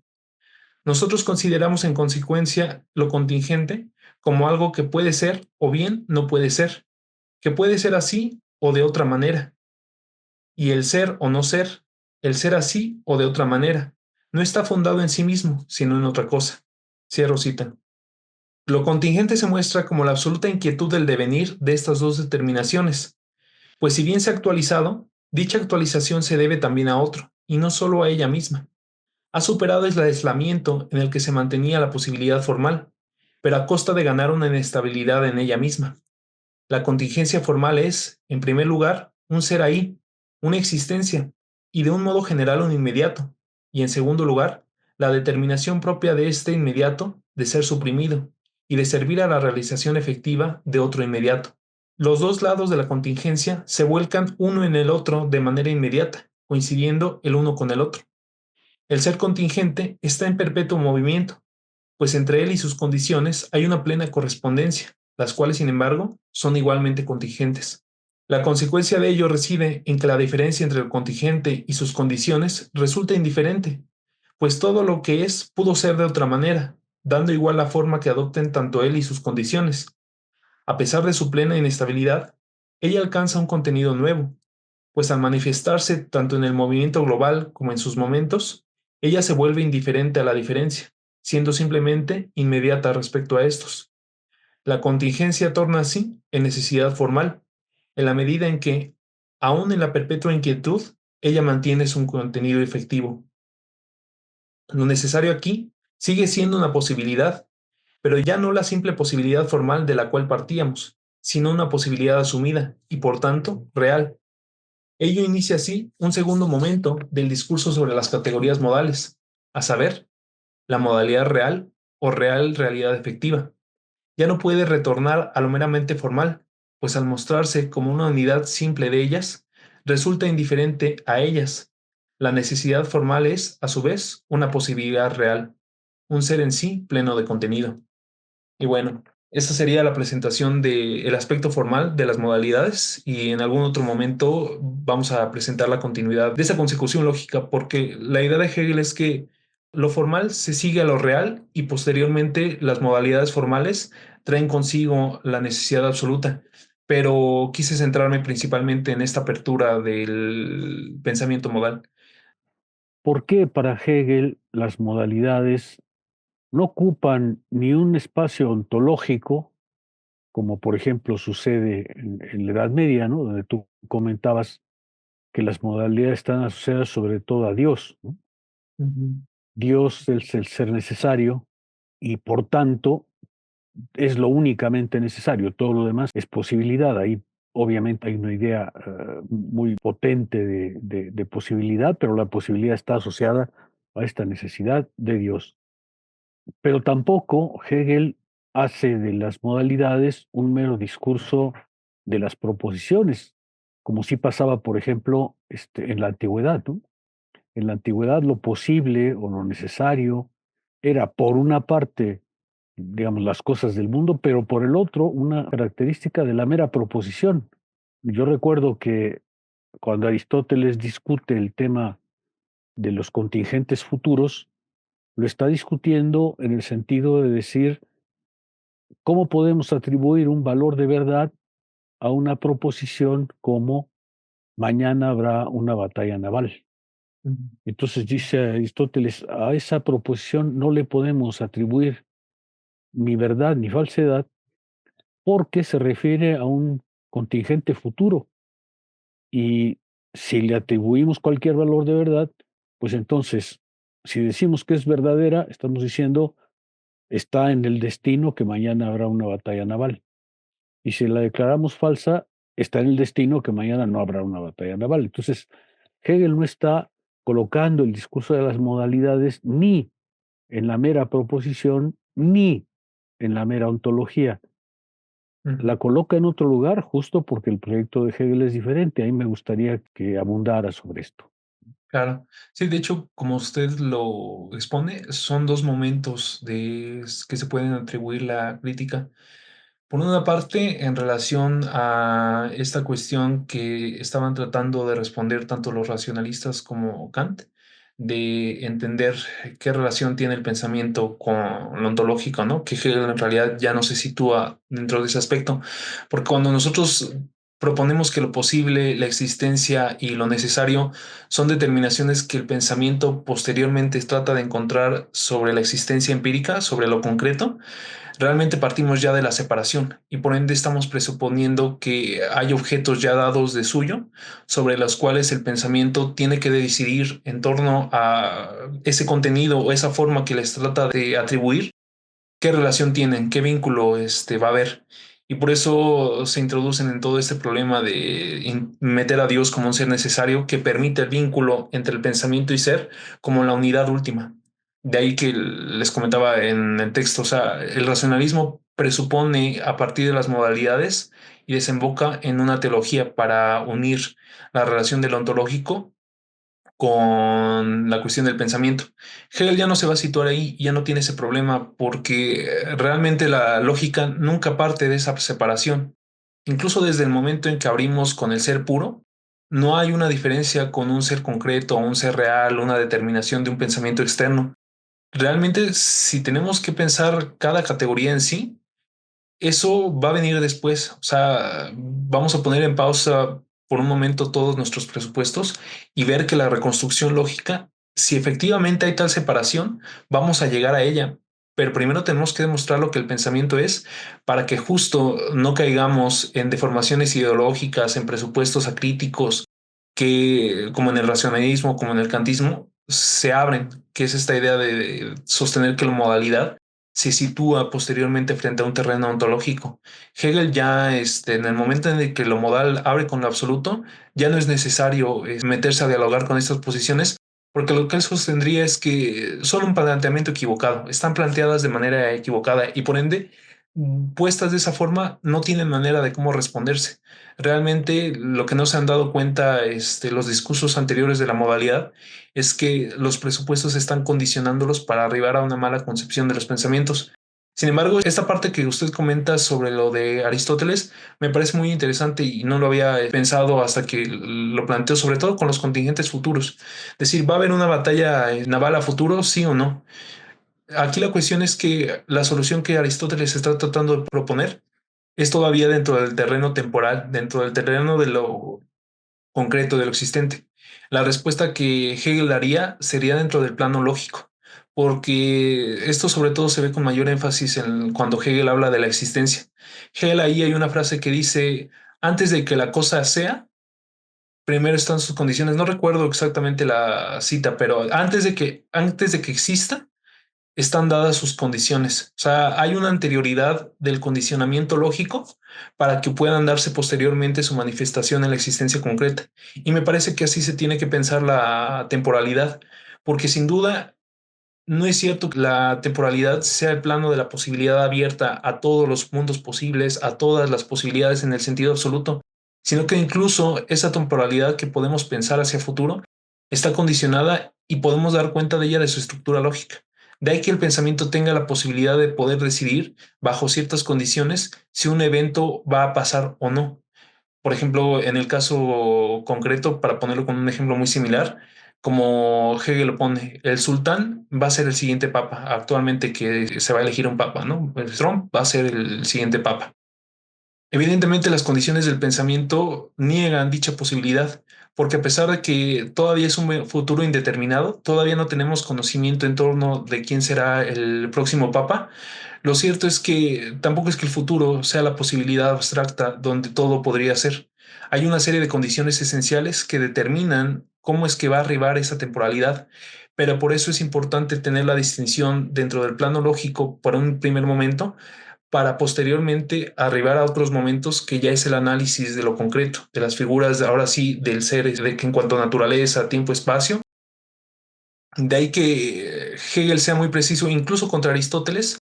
Nosotros consideramos en consecuencia lo contingente como algo que puede ser o bien no puede ser, que puede ser así o de otra manera. Y el ser o no ser, el ser así o de otra manera, no está fundado en sí mismo, sino en otra cosa. Cierro cita. Lo contingente se muestra como la absoluta inquietud del devenir de estas dos determinaciones, pues si bien se ha actualizado, dicha actualización se debe también a otro, y no solo a ella misma. Ha superado el aislamiento en el que se mantenía la posibilidad formal, pero a costa de ganar una inestabilidad en ella misma. La contingencia formal es, en primer lugar, un ser ahí, una existencia, y de un modo general un inmediato, y en segundo lugar, la determinación propia de este inmediato de ser suprimido y de servir a la realización efectiva de otro inmediato. Los dos lados de la contingencia se vuelcan uno en el otro de manera inmediata, coincidiendo el uno con el otro. El ser contingente está en perpetuo movimiento, pues entre él y sus condiciones hay una plena correspondencia, las cuales, sin embargo, son igualmente contingentes. La consecuencia de ello reside en que la diferencia entre el contingente y sus condiciones resulta indiferente, pues todo lo que es pudo ser de otra manera, dando igual la forma que adopten tanto él y sus condiciones. A pesar de su plena inestabilidad, ella alcanza un contenido nuevo, pues al manifestarse tanto en el movimiento global como en sus momentos, ella se vuelve indiferente a la diferencia, siendo simplemente inmediata respecto a estos. La contingencia torna así en necesidad formal, en la medida en que, aun en la perpetua inquietud, ella mantiene su contenido efectivo. Lo necesario aquí sigue siendo una posibilidad, pero ya no la simple posibilidad formal de la cual partíamos, sino una posibilidad asumida y, por tanto, real. Ello inicia así un segundo momento del discurso sobre las categorías modales, a saber, la modalidad real o real realidad efectiva. Ya no puede retornar a lo meramente formal, pues al mostrarse como una unidad simple de ellas, resulta indiferente a ellas. La necesidad formal es, a su vez, una posibilidad real, un ser en sí pleno de contenido. Y bueno, esta sería la presentación del aspecto formal de las modalidades y en algún otro momento vamos a presentar la continuidad de esa consecución lógica, porque la idea de Hegel es que lo formal se sigue a lo real y posteriormente las modalidades formales traen consigo la necesidad absoluta. Pero quise centrarme principalmente en esta apertura del pensamiento modal. ¿Por qué para Hegel las modalidades no ocupan ni un espacio ontológico, como por ejemplo sucede en la Edad Media, ¿no? Donde tú comentabas que las modalidades están asociadas sobre todo a Dios, ¿no? Ujú, Dios es el ser necesario y por tanto es lo únicamente necesario, todo lo demás es posibilidad. Ahí obviamente hay una idea muy potente de posibilidad, pero la posibilidad está asociada a esta necesidad de Dios. Pero tampoco Hegel hace de las modalidades un mero discurso de las proposiciones, como sí pasaba, por ejemplo, en la antigüedad, ¿no? En la antigüedad lo posible o lo necesario era, por una parte, digamos, las cosas del mundo, pero por el otro, una característica de la mera proposición. Yo recuerdo que cuando Aristóteles discute el tema de los contingentes futuros, lo está discutiendo en el sentido de decir cómo podemos atribuir un valor de verdad a una proposición como mañana habrá una batalla naval. ujú, Entonces dice Aristóteles, a esa proposición no le podemos atribuir ni verdad ni falsedad porque se refiere a un contingente futuro. Y si le atribuimos cualquier valor de verdad, pues entonces, si decimos que es verdadera, estamos diciendo está en el destino que mañana habrá una batalla naval. Y si la declaramos falsa, está en el destino que mañana no habrá una batalla naval. Entonces, Hegel no está colocando el discurso de las modalidades ni en la mera proposición ni en la mera ontología. La coloca en otro lugar justo porque el proyecto de Hegel es diferente. A mí me gustaría que abundara sobre esto. Claro. Sí, de hecho, como usted lo expone, son dos momentos que se pueden atribuir la crítica. Por una parte, en relación a esta cuestión que estaban tratando de responder tanto los racionalistas como Kant, de entender qué relación tiene el pensamiento con lo ontológico, ¿no? Que Hegel en realidad ya no se sitúa dentro de ese aspecto, porque cuando nosotros proponemos que lo posible, la existencia y lo necesario son determinaciones que el pensamiento posteriormente trata de encontrar sobre la existencia empírica, sobre lo concreto, realmente partimos ya de la separación y por ende estamos presuponiendo que hay objetos ya dados de suyo sobre los cuales el pensamiento tiene que decidir en torno a ese contenido o esa forma que les trata de atribuir, qué relación tienen, qué vínculo va a haber. Y por eso se introducen en todo este problema de meter a Dios como un ser necesario que permite el vínculo entre el pensamiento y ser como la unidad última. De ahí que les comentaba en el texto, o sea, el racionalismo presupone a partir de las modalidades y desemboca en una teología para unir la relación del ontológico con la cuestión del pensamiento. Hegel ya no se va a situar ahí, ya no tiene ese problema porque realmente la lógica nunca parte de esa separación. Incluso desde el momento en que abrimos con el ser puro, no hay una diferencia con un ser concreto, un ser real, una determinación de un pensamiento externo. Realmente, si tenemos que pensar cada categoría en sí, eso va a venir después. O sea, vamos a poner en pausa por un momento todos nuestros presupuestos y ver que la reconstrucción lógica, si efectivamente hay tal separación, vamos a llegar a ella. Pero primero tenemos que demostrar lo que el pensamiento es para que justo no caigamos en deformaciones ideológicas, en presupuestos acríticos que, como en el racionalismo, como en el kantismo, se abren, que es esta idea de sostener que la modalidad se sitúa posteriormente frente a un terreno ontológico. Hegel ya en el momento en el que lo modal abre con lo absoluto, ya no es necesario meterse a dialogar con estas posiciones, porque lo que él sostendría es que son un planteamiento equivocado, están planteadas de manera equivocada y por ende, puestas de esa forma, no tienen manera de cómo responderse. Realmente lo que no se han dado cuenta los discursos anteriores de la modalidad es que los presupuestos están condicionándolos para arribar a una mala concepción de los pensamientos. Sin embargo, esta parte que usted comenta sobre lo de Aristóteles me parece muy interesante y no lo había pensado hasta que lo planteo, sobre todo con los contingentes futuros. Es decir, ¿va a haber una batalla naval a futuro, sí o no? Aquí la cuestión es que la solución que Aristóteles está tratando de proponer es todavía dentro del terreno temporal, dentro del terreno de lo concreto de lo existente. La respuesta que Hegel daría sería dentro del plano lógico, porque esto sobre todo se ve con mayor énfasis cuando Hegel habla de la existencia. Hegel ahí hay una frase que dice, antes de que la cosa sea, primero están sus condiciones. No recuerdo exactamente la cita, pero antes de que exista, están dadas sus condiciones. O sea, hay una anterioridad del condicionamiento lógico para que puedan darse posteriormente su manifestación en la existencia concreta. Y me parece que así se tiene que pensar la temporalidad, porque sin duda no es cierto que la temporalidad sea el plano de la posibilidad abierta a todos los mundos posibles, a todas las posibilidades en el sentido absoluto, sino que incluso esa temporalidad que podemos pensar hacia futuro está condicionada y podemos dar cuenta de ella de su estructura lógica. De ahí que el pensamiento tenga la posibilidad de poder decidir bajo ciertas condiciones si un evento va a pasar o no. Por ejemplo, en el caso concreto, para ponerlo con un ejemplo muy similar, como Hegel lo pone, el sultán va a ser el siguiente papa, actualmente que se va a elegir un papa, ¿no? Trump va a ser el siguiente papa. Evidentemente, las condiciones del pensamiento niegan dicha posibilidad, porque a pesar de que todavía es un futuro indeterminado, todavía no tenemos conocimiento en torno de quién será el próximo papa. Lo cierto es que tampoco es que el futuro sea la posibilidad abstracta donde todo podría ser. Hay una serie de condiciones esenciales que determinan cómo es que va a arribar esa temporalidad, pero por eso es importante tener la distinción dentro del plano lógico por un primer momento para posteriormente arribar a otros momentos que ya es el análisis de lo concreto, de las figuras, ahora sí, del ser, de que en cuanto a naturaleza, tiempo, espacio, De ahí que Hegel sea muy preciso, incluso contra Aristóteles,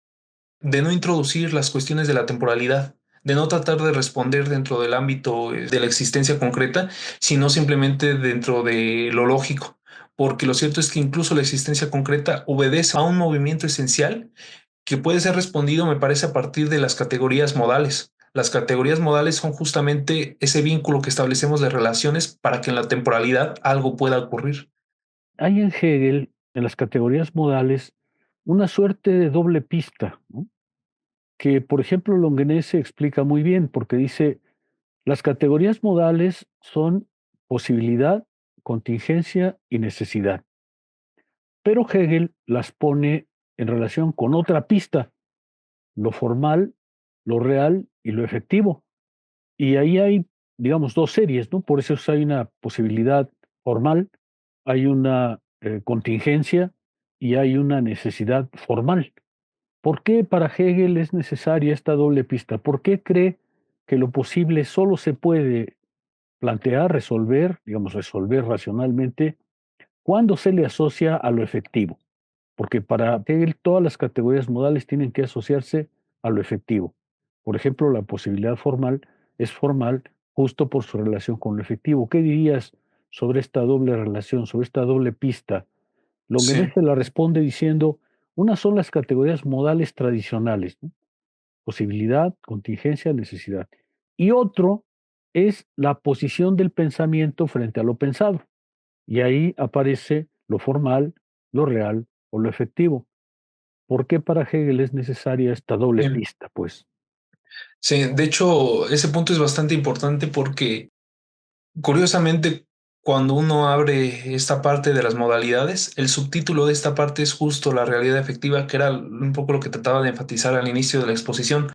de no introducir las cuestiones de la temporalidad, de no tratar de responder dentro del ámbito de la existencia concreta, sino simplemente dentro de lo lógico. Porque lo cierto es que incluso la existencia concreta obedece a un movimiento esencial que puede ser respondido, me parece, a partir de las categorías modales. Las categorías modales son justamente ese vínculo que establecemos de relaciones para que en la temporalidad algo pueda ocurrir. Hay en Hegel, en las categorías modales, una suerte de doble pista, ¿no? Que, por ejemplo, Longuenesse explica muy bien, porque dice, las categorías modales son posibilidad, contingencia y necesidad. Pero Hegel las pone en relación con otra pista, lo formal, lo real y lo efectivo. Y ahí hay, digamos, dos series, ¿no? Por eso hay una posibilidad formal, hay una contingencia y hay una necesidad formal. ¿Por qué para Hegel es necesaria esta doble pista? ¿Por qué cree que lo posible solo se puede plantear, resolver, digamos, resolver racionalmente cuando se le asocia a lo efectivo? Porque para Hegel todas las categorías modales tienen que asociarse a lo efectivo. Por ejemplo, la posibilidad formal es formal justo por su relación con lo efectivo. ¿Qué dirías sobre esta doble relación, sobre esta doble pista? Sí. Longuenesse la responde diciendo, unas son las categorías modales tradicionales, ¿no? Posibilidad, contingencia, necesidad. Y otro es la posición del pensamiento frente a lo pensado. Y ahí aparece lo formal, lo real o lo efectivo. ¿Por qué para Hegel es necesaria esta doble Sí. pista, pues? Sí, de hecho, ese punto es bastante importante porque, curiosamente, cuando uno abre esta parte de las modalidades, el subtítulo de esta parte es justo la realidad efectiva, que era un poco lo que trataba de enfatizar al inicio de la exposición.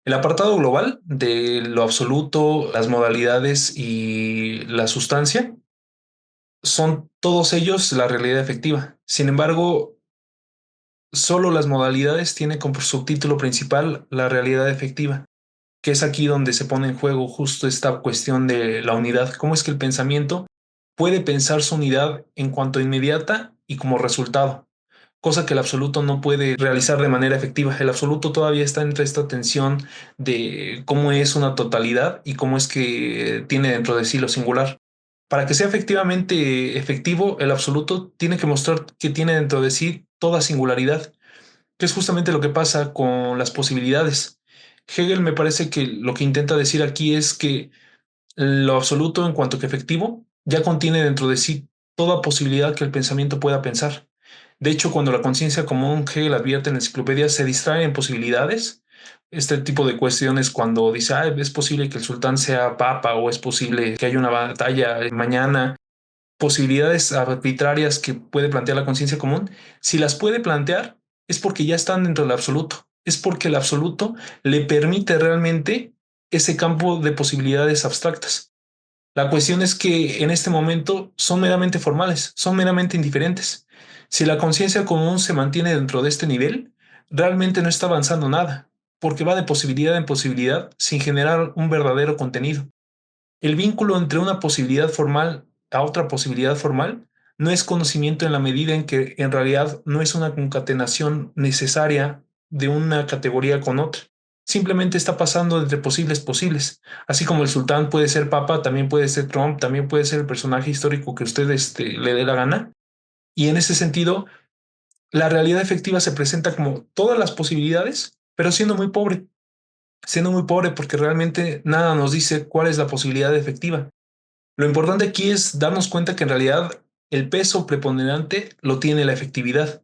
El apartado global de lo absoluto, las modalidades y la sustancia son todos ellos la realidad efectiva. Sin embargo, solo las modalidades tienen como subtítulo principal la realidad efectiva, que es aquí donde se pone en juego justo esta cuestión de la unidad. ¿Cómo es que el pensamiento puede pensar su unidad en cuanto inmediata y como resultado? Cosa que el absoluto no puede realizar de manera efectiva. El absoluto todavía está entre esta tensión de cómo es una totalidad y cómo es que tiene dentro de sí lo singular. Para que sea efectivamente efectivo, el absoluto tiene que mostrar que tiene dentro de sí toda singularidad, que es justamente lo que pasa con las posibilidades. Hegel me parece que lo que intenta decir aquí es que lo absoluto en cuanto que efectivo ya contiene dentro de sí toda posibilidad que el pensamiento pueda pensar. De hecho, cuando la conciencia común Hegel advierte en la enciclopedia se distrae en posibilidades, este tipo de cuestiones cuando dice, ah, es posible que el sultán sea papa o es posible que haya una batalla mañana, posibilidades arbitrarias que puede plantear la conciencia común, si las puede plantear es porque ya están dentro del absoluto, es porque el absoluto le permite realmente ese campo de posibilidades abstractas. La cuestión es que en este momento son meramente formales, son meramente indiferentes. Si la conciencia común se mantiene dentro de este nivel, realmente no está avanzando nada, porque va de posibilidad en posibilidad sin generar un verdadero contenido. El vínculo entre una posibilidad formal a otra posibilidad formal no es conocimiento en la medida en que en realidad no es una concatenación necesaria de una categoría con otra. Simplemente está pasando entre posibles. Así como el sultán puede ser papa, también puede ser Trump, también puede ser el personaje histórico que usted le dé la gana. Y en ese sentido, la realidad efectiva se presenta como todas las posibilidades, pero siendo muy pobre porque realmente nada nos dice cuál es la posibilidad efectiva. Lo importante aquí es darnos cuenta que en realidad el peso preponderante lo tiene la efectividad.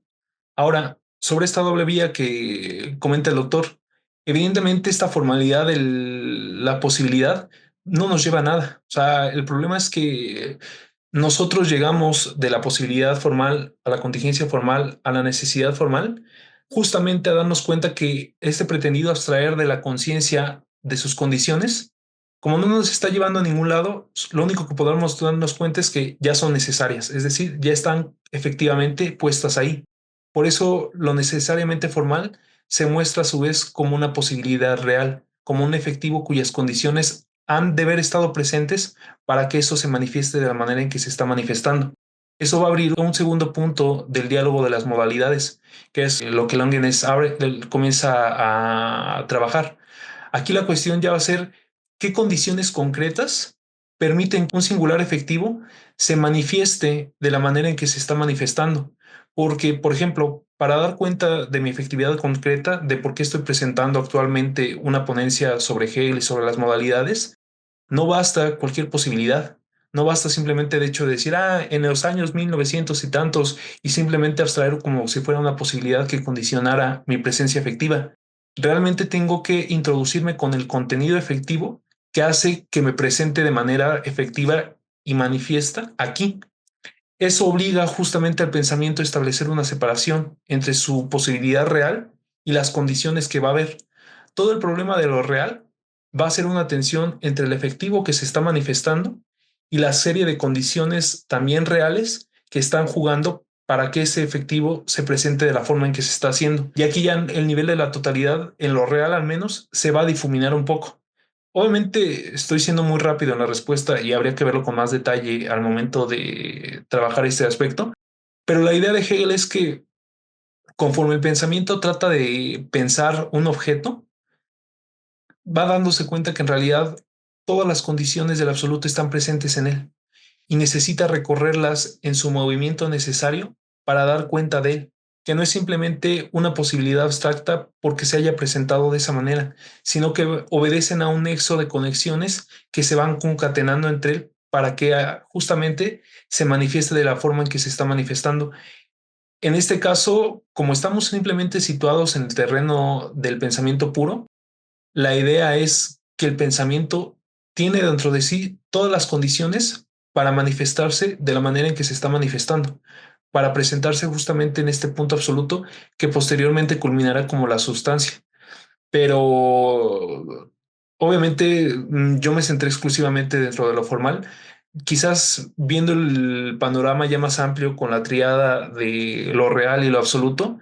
Ahora, sobre esta doble vía que comenta el doctor, evidentemente esta formalidad de la posibilidad no nos lleva a nada. O sea, el problema es que nosotros llegamos de la posibilidad formal a la contingencia formal a la necesidad formal, justamente a darnos cuenta que este pretendido abstraer de la conciencia de sus condiciones, como no nos está llevando a ningún lado, lo único que podemos darnos cuenta es que ya son necesarias, es decir, ya están efectivamente puestas ahí. Por eso lo necesariamente formal se muestra a su vez como una posibilidad real, como un efectivo cuyas condiciones han de haber estado presentes para que eso se manifieste de la manera en que se está manifestando. Eso va a abrir un segundo punto del diálogo de las modalidades, que es lo que Longuenes comienza a trabajar. Aquí la cuestión ya va a ser qué condiciones concretas permiten que un singular efectivo se manifieste de la manera en que se está manifestando. Porque, por ejemplo, para dar cuenta de mi efectividad concreta, de por qué estoy presentando actualmente una ponencia sobre Hegel y sobre las modalidades, no basta cualquier posibilidad. No basta simplemente de hecho de decir, en los años 1900 y tantos, y simplemente abstraer como si fuera una posibilidad que condicionara mi presencia efectiva. Realmente tengo que introducirme con el contenido efectivo que hace que me presente de manera efectiva y manifiesta aquí. Eso obliga justamente al pensamiento a establecer una separación entre su posibilidad real y las condiciones que va a haber. Todo el problema de lo real va a ser una tensión entre el efectivo que se está manifestando y la serie de condiciones también reales que están jugando para que ese efectivo se presente de la forma en que se está haciendo. Y aquí ya el nivel de la totalidad, en lo real al menos, se va a difuminar un poco. Obviamente estoy siendo muy rápido en la respuesta y habría que verlo con más detalle al momento de trabajar este aspecto, pero la idea de Hegel es que conforme el pensamiento trata de pensar un objeto, va dándose cuenta que en realidad todas las condiciones del absoluto están presentes en él y necesita recorrerlas en su movimiento necesario para dar cuenta de él, que no es simplemente una posibilidad abstracta porque se haya presentado de esa manera, sino que obedecen a un nexo de conexiones que se van concatenando entre él para que justamente se manifieste de la forma en que se está manifestando. En este caso, como estamos simplemente situados en el terreno del pensamiento puro, la idea es que el pensamiento tiene dentro de sí todas las condiciones para manifestarse de la manera en que se está manifestando, para presentarse justamente en este punto absoluto que posteriormente culminará como la sustancia. Pero obviamente yo me centré exclusivamente dentro de lo formal, quizás viendo el panorama ya más amplio con la triada de lo real y lo absoluto,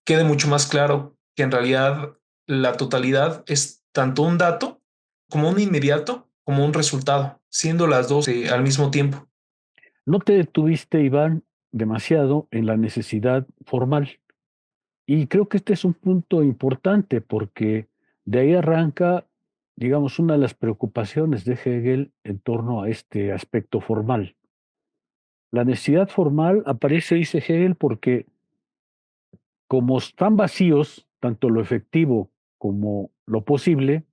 quede mucho más claro que en realidad la totalidad es tanto un dato como un inmediato, como un resultado, siendo las dos al mismo tiempo. No te detuviste, Iván, demasiado en la necesidad formal. Y creo que este es un punto importante porque de ahí arranca, digamos, una de las preocupaciones de Hegel en torno a este aspecto formal. La necesidad formal aparece, dice Hegel, porque como están vacíos, tanto lo efectivo como lo posible,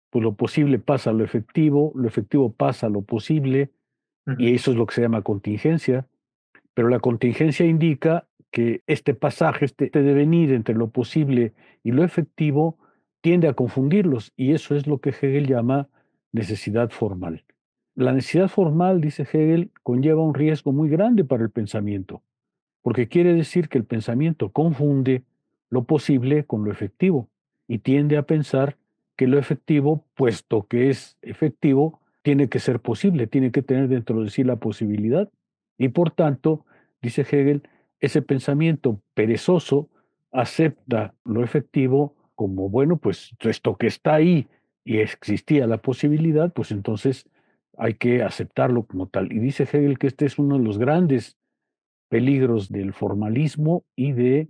pues lo posible pasa a lo efectivo pasa a lo posible, y Ujú. eso es lo que se llama contingencia. Pero la contingencia indica que este pasaje, este devenir entre lo posible y lo efectivo, tiende a confundirlos, y eso es lo que Hegel llama necesidad formal. La necesidad formal, dice Hegel, conlleva un riesgo muy grande para el pensamiento, porque quiere decir que el pensamiento confunde lo posible con lo efectivo y tiende a pensar que lo efectivo, puesto que es efectivo, tiene que ser posible, tiene que tener dentro de sí la posibilidad. Y por tanto, dice Hegel, ese pensamiento perezoso acepta lo efectivo como, bueno, pues esto que está ahí y existía la posibilidad, pues entonces hay que aceptarlo como tal. Y dice Hegel que este es uno de los grandes peligros del formalismo y de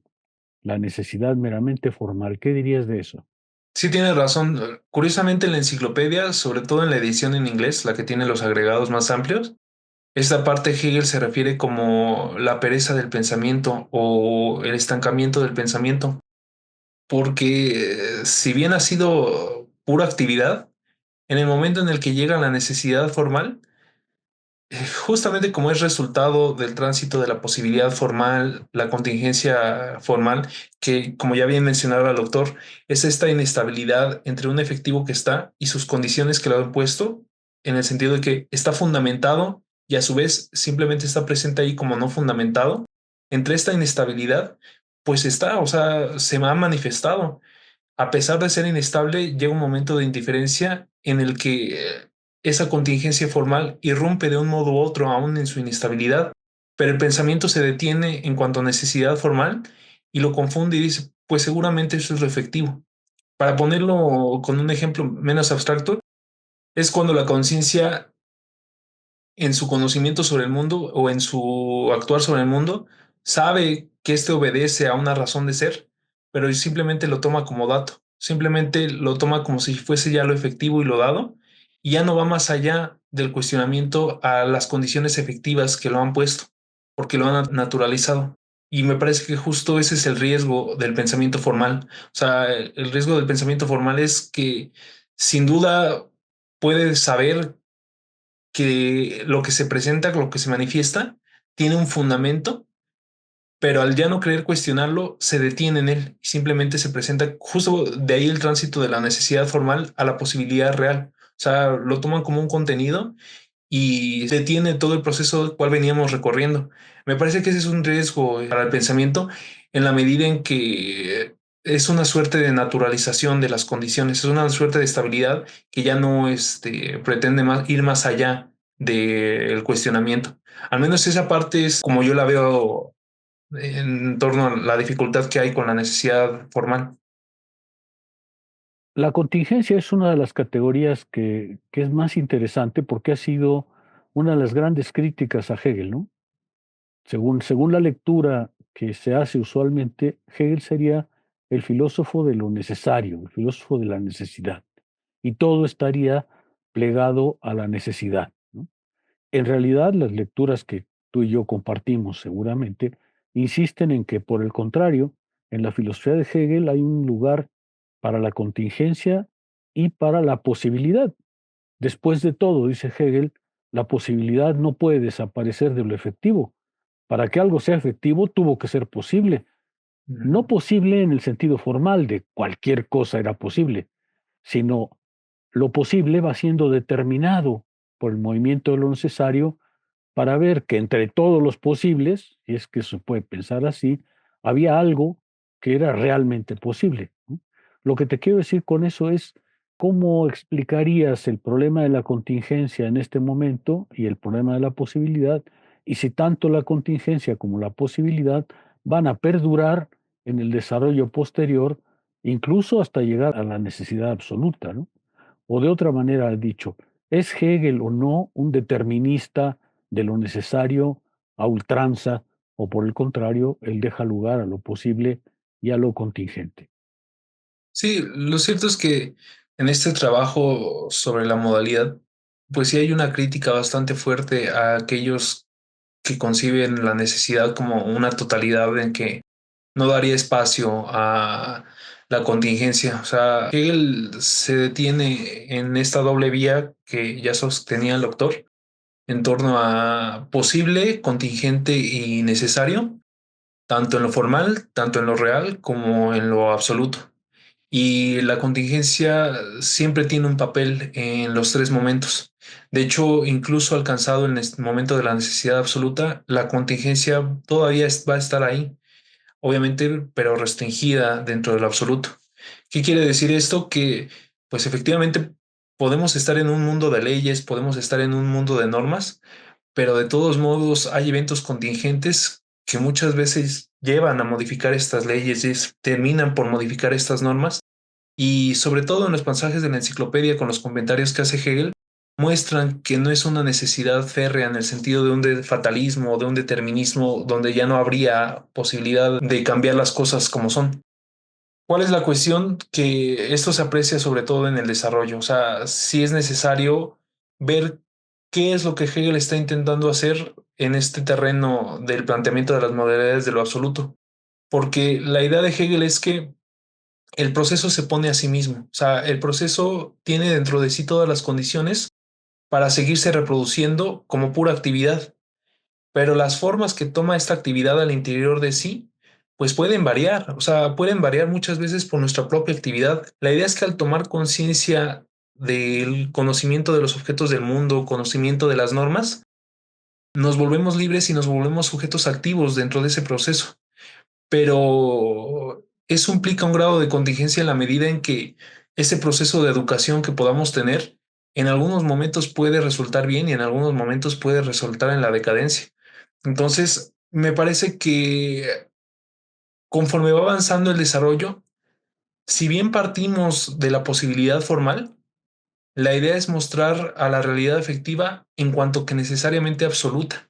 la necesidad meramente formal. ¿Qué dirías de eso? Sí, tienes razón. Curiosamente en la enciclopedia, sobre todo en la edición en inglés, la que tiene los agregados más amplios, esta parte Hegel se refiere como la pereza del pensamiento o el estancamiento del pensamiento, porque si bien ha sido pura actividad, en el momento en el que llega la necesidad formal, justamente como es resultado del tránsito de la posibilidad formal, la contingencia formal, que como ya bien mencionaba el doctor, es esta inestabilidad entre un efectivo que está y sus condiciones que lo han puesto, en el sentido de que está fundamentado y a su vez simplemente está presente ahí como no fundamentado. Entre esta inestabilidad, pues está, o sea, se me ha manifestado. A pesar de ser inestable, llega un momento de indiferencia en el que esa contingencia formal irrumpe de un modo u otro aún en su inestabilidad, pero el pensamiento se detiene en cuanto a necesidad formal y lo confunde y dice, pues seguramente eso es lo efectivo. Para ponerlo con un ejemplo menos abstracto, es cuando la conciencia en su conocimiento sobre el mundo o en su actuar sobre el mundo, sabe que este obedece a una razón de ser, pero simplemente lo toma como dato, simplemente lo toma como si fuese ya lo efectivo y lo dado, y ya no va más allá del cuestionamiento a las condiciones efectivas que lo han puesto, porque lo han naturalizado. Y me parece que justo ese es el riesgo del pensamiento formal. O sea, el riesgo del pensamiento formal es que sin duda puedes saber que lo que se presenta, lo que se manifiesta, tiene un fundamento, pero al ya no querer cuestionarlo, se detiene en él y simplemente se presenta justo de ahí el tránsito de la necesidad formal a la posibilidad real. O sea, lo toman como un contenido y detiene todo el proceso del cual veníamos recorriendo. Me parece que ese es un riesgo para el pensamiento en la medida en que es una suerte de naturalización de las condiciones, es una suerte de estabilidad que ya no pretende ir más allá del cuestionamiento. Al menos esa parte es como yo la veo en torno a la dificultad que hay con la necesidad formal. La contingencia es una de las categorías que es más interesante porque ha sido una de las grandes críticas a Hegel, ¿no? Según la lectura que se hace usualmente, Hegel sería el filósofo de lo necesario, el filósofo de la necesidad, y todo estaría plegado a la necesidad, ¿no? En realidad, las lecturas que tú y yo compartimos seguramente insisten en que, por el contrario, en la filosofía de Hegel hay un lugar para la contingencia y para la posibilidad. Después de todo, dice Hegel, la posibilidad no puede desaparecer de lo efectivo. Para que algo sea efectivo, tuvo que ser posible. No Mm. posible en el sentido formal de cualquier cosa era posible, sino lo posible va siendo determinado por el movimiento de lo necesario para ver que entre todos los posibles, y es que se puede pensar así, había algo que era realmente posible, ¿no? Lo que te quiero decir con eso es, ¿cómo explicarías el problema de la contingencia en este momento y el problema de la posibilidad? Y si tanto la contingencia como la posibilidad van a perdurar en el desarrollo posterior, incluso hasta llegar a la necesidad absoluta, ¿no? O de otra manera dicho, ¿es Hegel o no un determinista de lo necesario a ultranza, o por el contrario, él deja lugar a lo posible y a lo contingente? Sí, lo cierto es que en este trabajo sobre la modalidad, pues sí hay una crítica bastante fuerte a aquellos que conciben la necesidad como una totalidad en que no daría espacio a la contingencia. O sea, Hegel se detiene en esta doble vía que ya sostenía el doctor en torno a posible, contingente y necesario, tanto en lo formal, tanto en lo real como en lo absoluto. Y la contingencia siempre tiene un papel en los tres momentos. De hecho, incluso alcanzado en este momento de la necesidad absoluta, la contingencia todavía va a estar ahí, obviamente, pero restringida dentro del absoluto. ¿Qué quiere decir esto? Que, pues efectivamente, podemos estar en un mundo de leyes, podemos estar en un mundo de normas, pero de todos modos hay eventos contingentes que muchas veces llevan a modificar estas leyes y terminan por modificar estas normas y sobre todo en los pasajes de la enciclopedia con los comentarios que hace Hegel, muestran que no es una necesidad férrea en el sentido de un fatalismo o de un determinismo donde ya no habría posibilidad de cambiar las cosas como son. ¿Cuál es la cuestión? Que esto se aprecia sobre todo en el desarrollo. O sea, sí es necesario ver qué es lo que Hegel está intentando hacer en este terreno del planteamiento de las modalidades de lo absoluto. Porque la idea de Hegel es que el proceso se pone a sí mismo. O sea, el proceso tiene dentro de sí todas las condiciones para seguirse reproduciendo como pura actividad, pero las formas que toma esta actividad al interior de sí, pues pueden variar. O sea, pueden variar muchas veces por nuestra propia actividad. La idea es que al tomar conciencia del conocimiento de los objetos del mundo, conocimiento de las normas, nos volvemos libres y nos volvemos sujetos activos dentro de ese proceso, pero eso implica un grado de contingencia en la medida en que ese proceso de educación que podamos tener en algunos momentos puede resultar bien y en algunos momentos puede resultar en la decadencia. Entonces, me parece que conforme va avanzando el desarrollo, si bien partimos de la posibilidad formal, La idea es mostrar a la realidad efectiva en cuanto que necesariamente absoluta.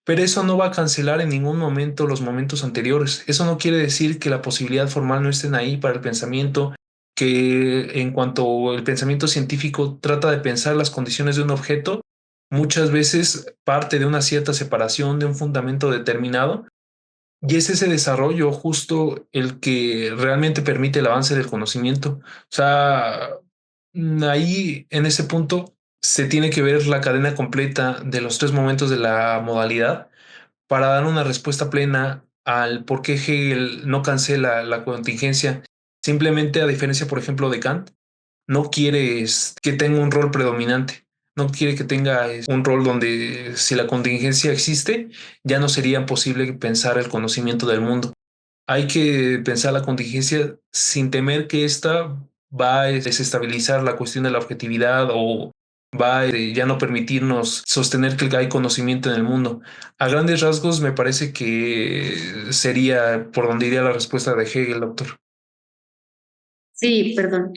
Pero eso no va a cancelar en ningún momento los momentos anteriores. Eso no quiere decir que la posibilidad formal no estén ahí para el pensamiento, que en cuanto el pensamiento científico trata de pensar las condiciones de un objeto, muchas veces parte de una cierta separación de un fundamento determinado, y es ese desarrollo justo el que realmente permite el avance del conocimiento. O sea, ahí en ese punto se tiene que ver la cadena completa de los tres momentos de la modalidad para dar una respuesta plena al por qué Hegel no cancela la contingencia. Simplemente, a diferencia, por ejemplo, de Kant, no quiere que tenga un rol predominante. No quiere que tenga un rol donde si la contingencia existe, ya no sería posible pensar el conocimiento del mundo. Hay que pensar la contingencia sin temer que ésta va a desestabilizar la cuestión de la objetividad o va a ya no permitirnos sostener que hay conocimiento en el mundo. A grandes rasgos me parece que sería por donde iría la respuesta de Hegel, doctor. Sí, perdón.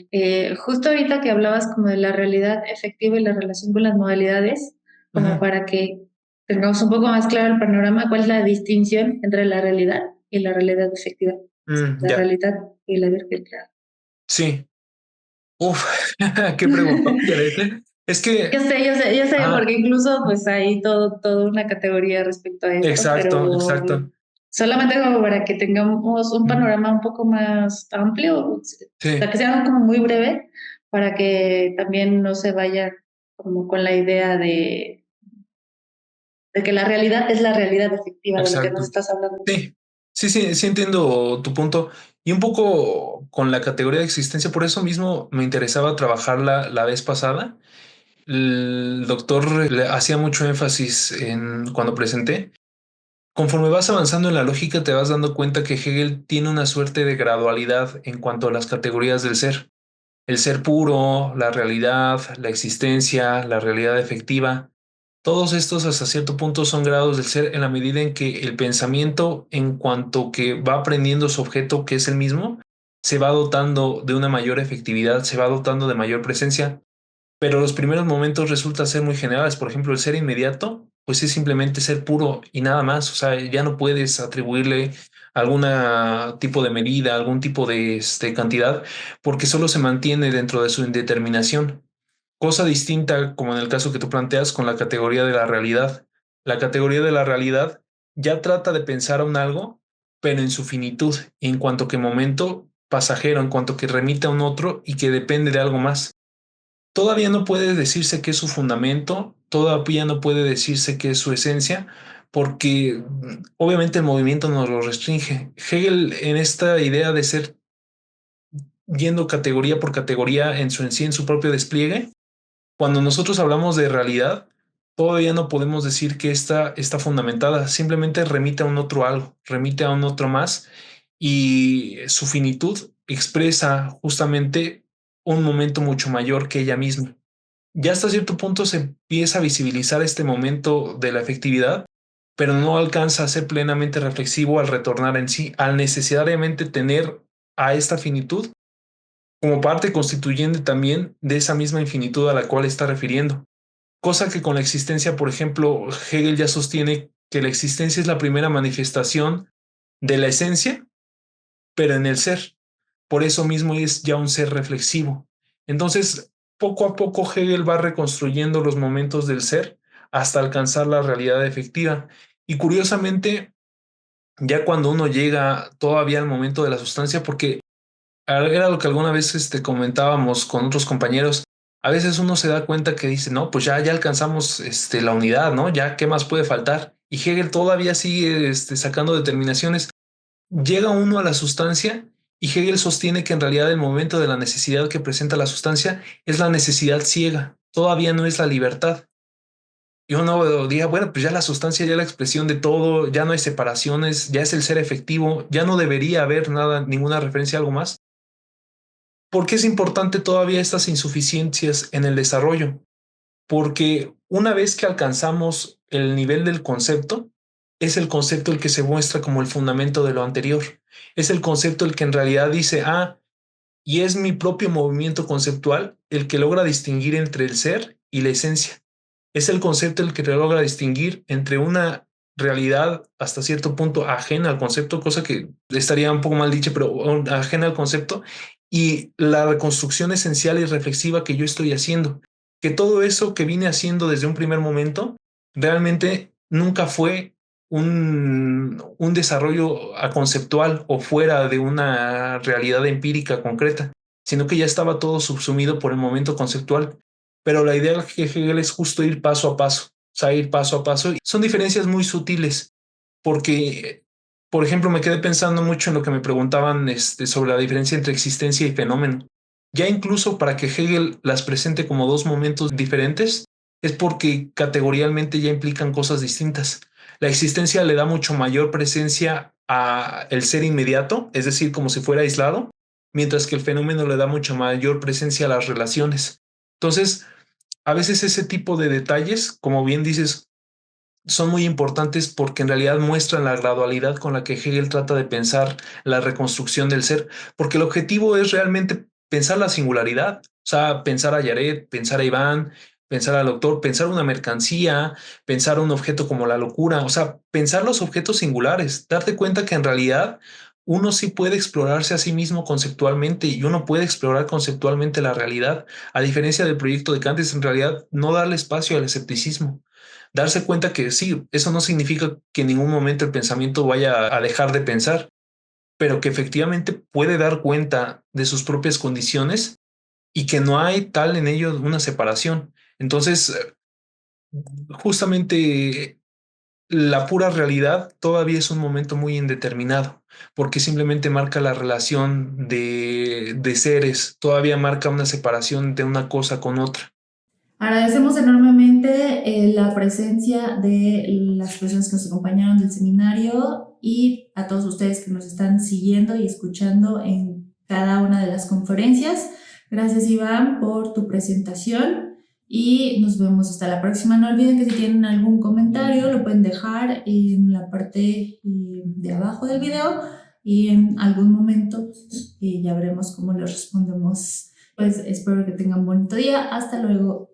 Justo ahorita que hablabas como de la realidad efectiva y la relación con las modalidades, como Ujú. para que tengamos un poco más claro el panorama, ¿cuál es la distinción entre la realidad y la realidad efectiva? La Ya, realidad y la virtualidad. sí. Uf, qué pregunta. Es que, Yo sé, ah, porque incluso pues hay toda una categoría respecto a esto, exacto, pero exacto. solamente como para que tengamos un Ujú. panorama un poco más amplio, o sea, Sí, que sea como muy breve, para que también no se vaya como con la idea de que la realidad es la realidad efectiva de lo que nos exacto. estás hablando. Sí, sí entiendo tu punto. Y un poco con la categoría de existencia, por eso mismo me interesaba trabajarla la vez pasada. El doctor le hacía mucho énfasis en cuando presenté. Conforme vas avanzando en la lógica, te vas dando cuenta que Hegel tiene una suerte de gradualidad en cuanto a las categorías del ser. El ser puro, la realidad, la existencia, la realidad efectiva. Todos estos hasta cierto punto son grados del ser en la medida en que el pensamiento, en cuanto que va aprendiendo su objeto, que es el mismo, se va dotando de una mayor efectividad, se va dotando de mayor presencia, pero los primeros momentos resultan ser muy generales. Por ejemplo, el ser inmediato, pues es simplemente ser puro y nada más. O sea, ya no puedes atribuirle algún tipo de medida, algún tipo de cantidad, porque solo se mantiene dentro de su indeterminación. Cosa distinta, como en el caso que tú planteas, con la categoría de la realidad. La categoría de la realidad ya trata de pensar a un algo, pero en su finitud, en cuanto que momento pasajero, en cuanto que remite a un otro y que depende de algo más. Todavía no puede decirse que es su fundamento, todavía no puede decirse que es su esencia, porque obviamente el movimiento nos lo restringe. Hegel, en esta idea de ser yendo categoría por categoría en sí, en su propio despliegue, cuando nosotros hablamos de realidad, todavía no podemos decir que esta está fundamentada, simplemente remite a un otro algo, remite a un otro más, y su finitud expresa justamente un momento mucho mayor que ella misma. Ya hasta cierto punto se empieza a visibilizar este momento de la efectividad, pero no alcanza a ser plenamente reflexivo al retornar en sí, al necesariamente tener a esta finitud como parte constituyente también de esa misma infinitud a la cual está refiriendo. Cosa que con la existencia, por ejemplo, Hegel ya sostiene que la existencia es la primera manifestación de la esencia, pero en el ser. Por eso mismo es ya un ser reflexivo. Entonces, poco a poco Hegel va reconstruyendo los momentos del ser hasta alcanzar la realidad efectiva. Y curiosamente, ya cuando uno llega todavía al momento de la sustancia, porque era lo que alguna vez comentábamos con otros compañeros, a veces uno se da cuenta que dice, no, pues ya alcanzamos la unidad, ¿no? Ya, ¿qué más puede faltar? Y Hegel todavía sigue sacando determinaciones. Llega uno a la sustancia y Hegel sostiene que en realidad el momento de la necesidad que presenta la sustancia es la necesidad ciega, todavía no es la libertad. Y uno diga, bueno, pues ya la sustancia, ya la expresión de todo, ya no hay separaciones, ya es el ser efectivo, ya no debería haber nada, ninguna referencia a algo más. ¿Por qué es importante todavía estas insuficiencias en el desarrollo? Porque una vez que alcanzamos el nivel del concepto, es el concepto el que se muestra como el fundamento de lo anterior. Es el concepto el que en realidad dice, y es mi propio movimiento conceptual el que logra distinguir entre el ser y la esencia. Es el concepto el que logra distinguir entre una realidad hasta cierto punto ajena al concepto, cosa que estaría un poco mal dicha, pero ajena al concepto, y la reconstrucción esencial y reflexiva que yo estoy haciendo. Que todo eso que vine haciendo desde un primer momento realmente nunca fue un desarrollo conceptual o fuera de una realidad empírica concreta, sino que ya estaba todo subsumido por el momento conceptual. Pero la idea de Hegel es justo ir paso a paso, o sea, ir paso a paso. Son diferencias muy sutiles, porque, por ejemplo, me quedé pensando mucho en lo que me preguntaban sobre la diferencia entre existencia y fenómeno. Ya incluso para que Hegel las presente como dos momentos diferentes, es porque categorialmente ya implican cosas distintas. La existencia le da mucho mayor presencia a el ser inmediato, es decir, como si fuera aislado, mientras que el fenómeno le da mucha mayor presencia a las relaciones. Entonces, a veces ese tipo de detalles, como bien dices, son muy importantes porque en realidad muestran la gradualidad con la que Hegel trata de pensar la reconstrucción del ser, porque el objetivo es realmente pensar la singularidad, o sea, pensar a Yaret, pensar a Iván, pensar al autor, pensar una mercancía, pensar un objeto como la locura, o sea, pensar los objetos singulares, darte cuenta que en realidad uno sí puede explorarse a sí mismo conceptualmente y uno puede explorar conceptualmente la realidad, a diferencia del proyecto de Kant, es en realidad no darle espacio al escepticismo, darse cuenta que sí, eso no significa que en ningún momento el pensamiento vaya a dejar de pensar, pero que efectivamente puede dar cuenta de sus propias condiciones y que no hay tal en ello una separación. Entonces, justamente la pura realidad todavía es un momento muy indeterminado, porque simplemente marca la relación de seres, todavía marca una separación de una cosa con otra. Agradecemos enormemente la presencia de las personas que nos acompañaron del seminario y a todos ustedes que nos están siguiendo y escuchando en cada una de las conferencias. Gracias, Iván, por tu presentación y nos vemos hasta la próxima. No olviden que si tienen algún comentario lo pueden dejar en la parte de abajo del video y en algún momento ya veremos cómo les respondemos. Pues espero que tengan un bonito día. Hasta luego.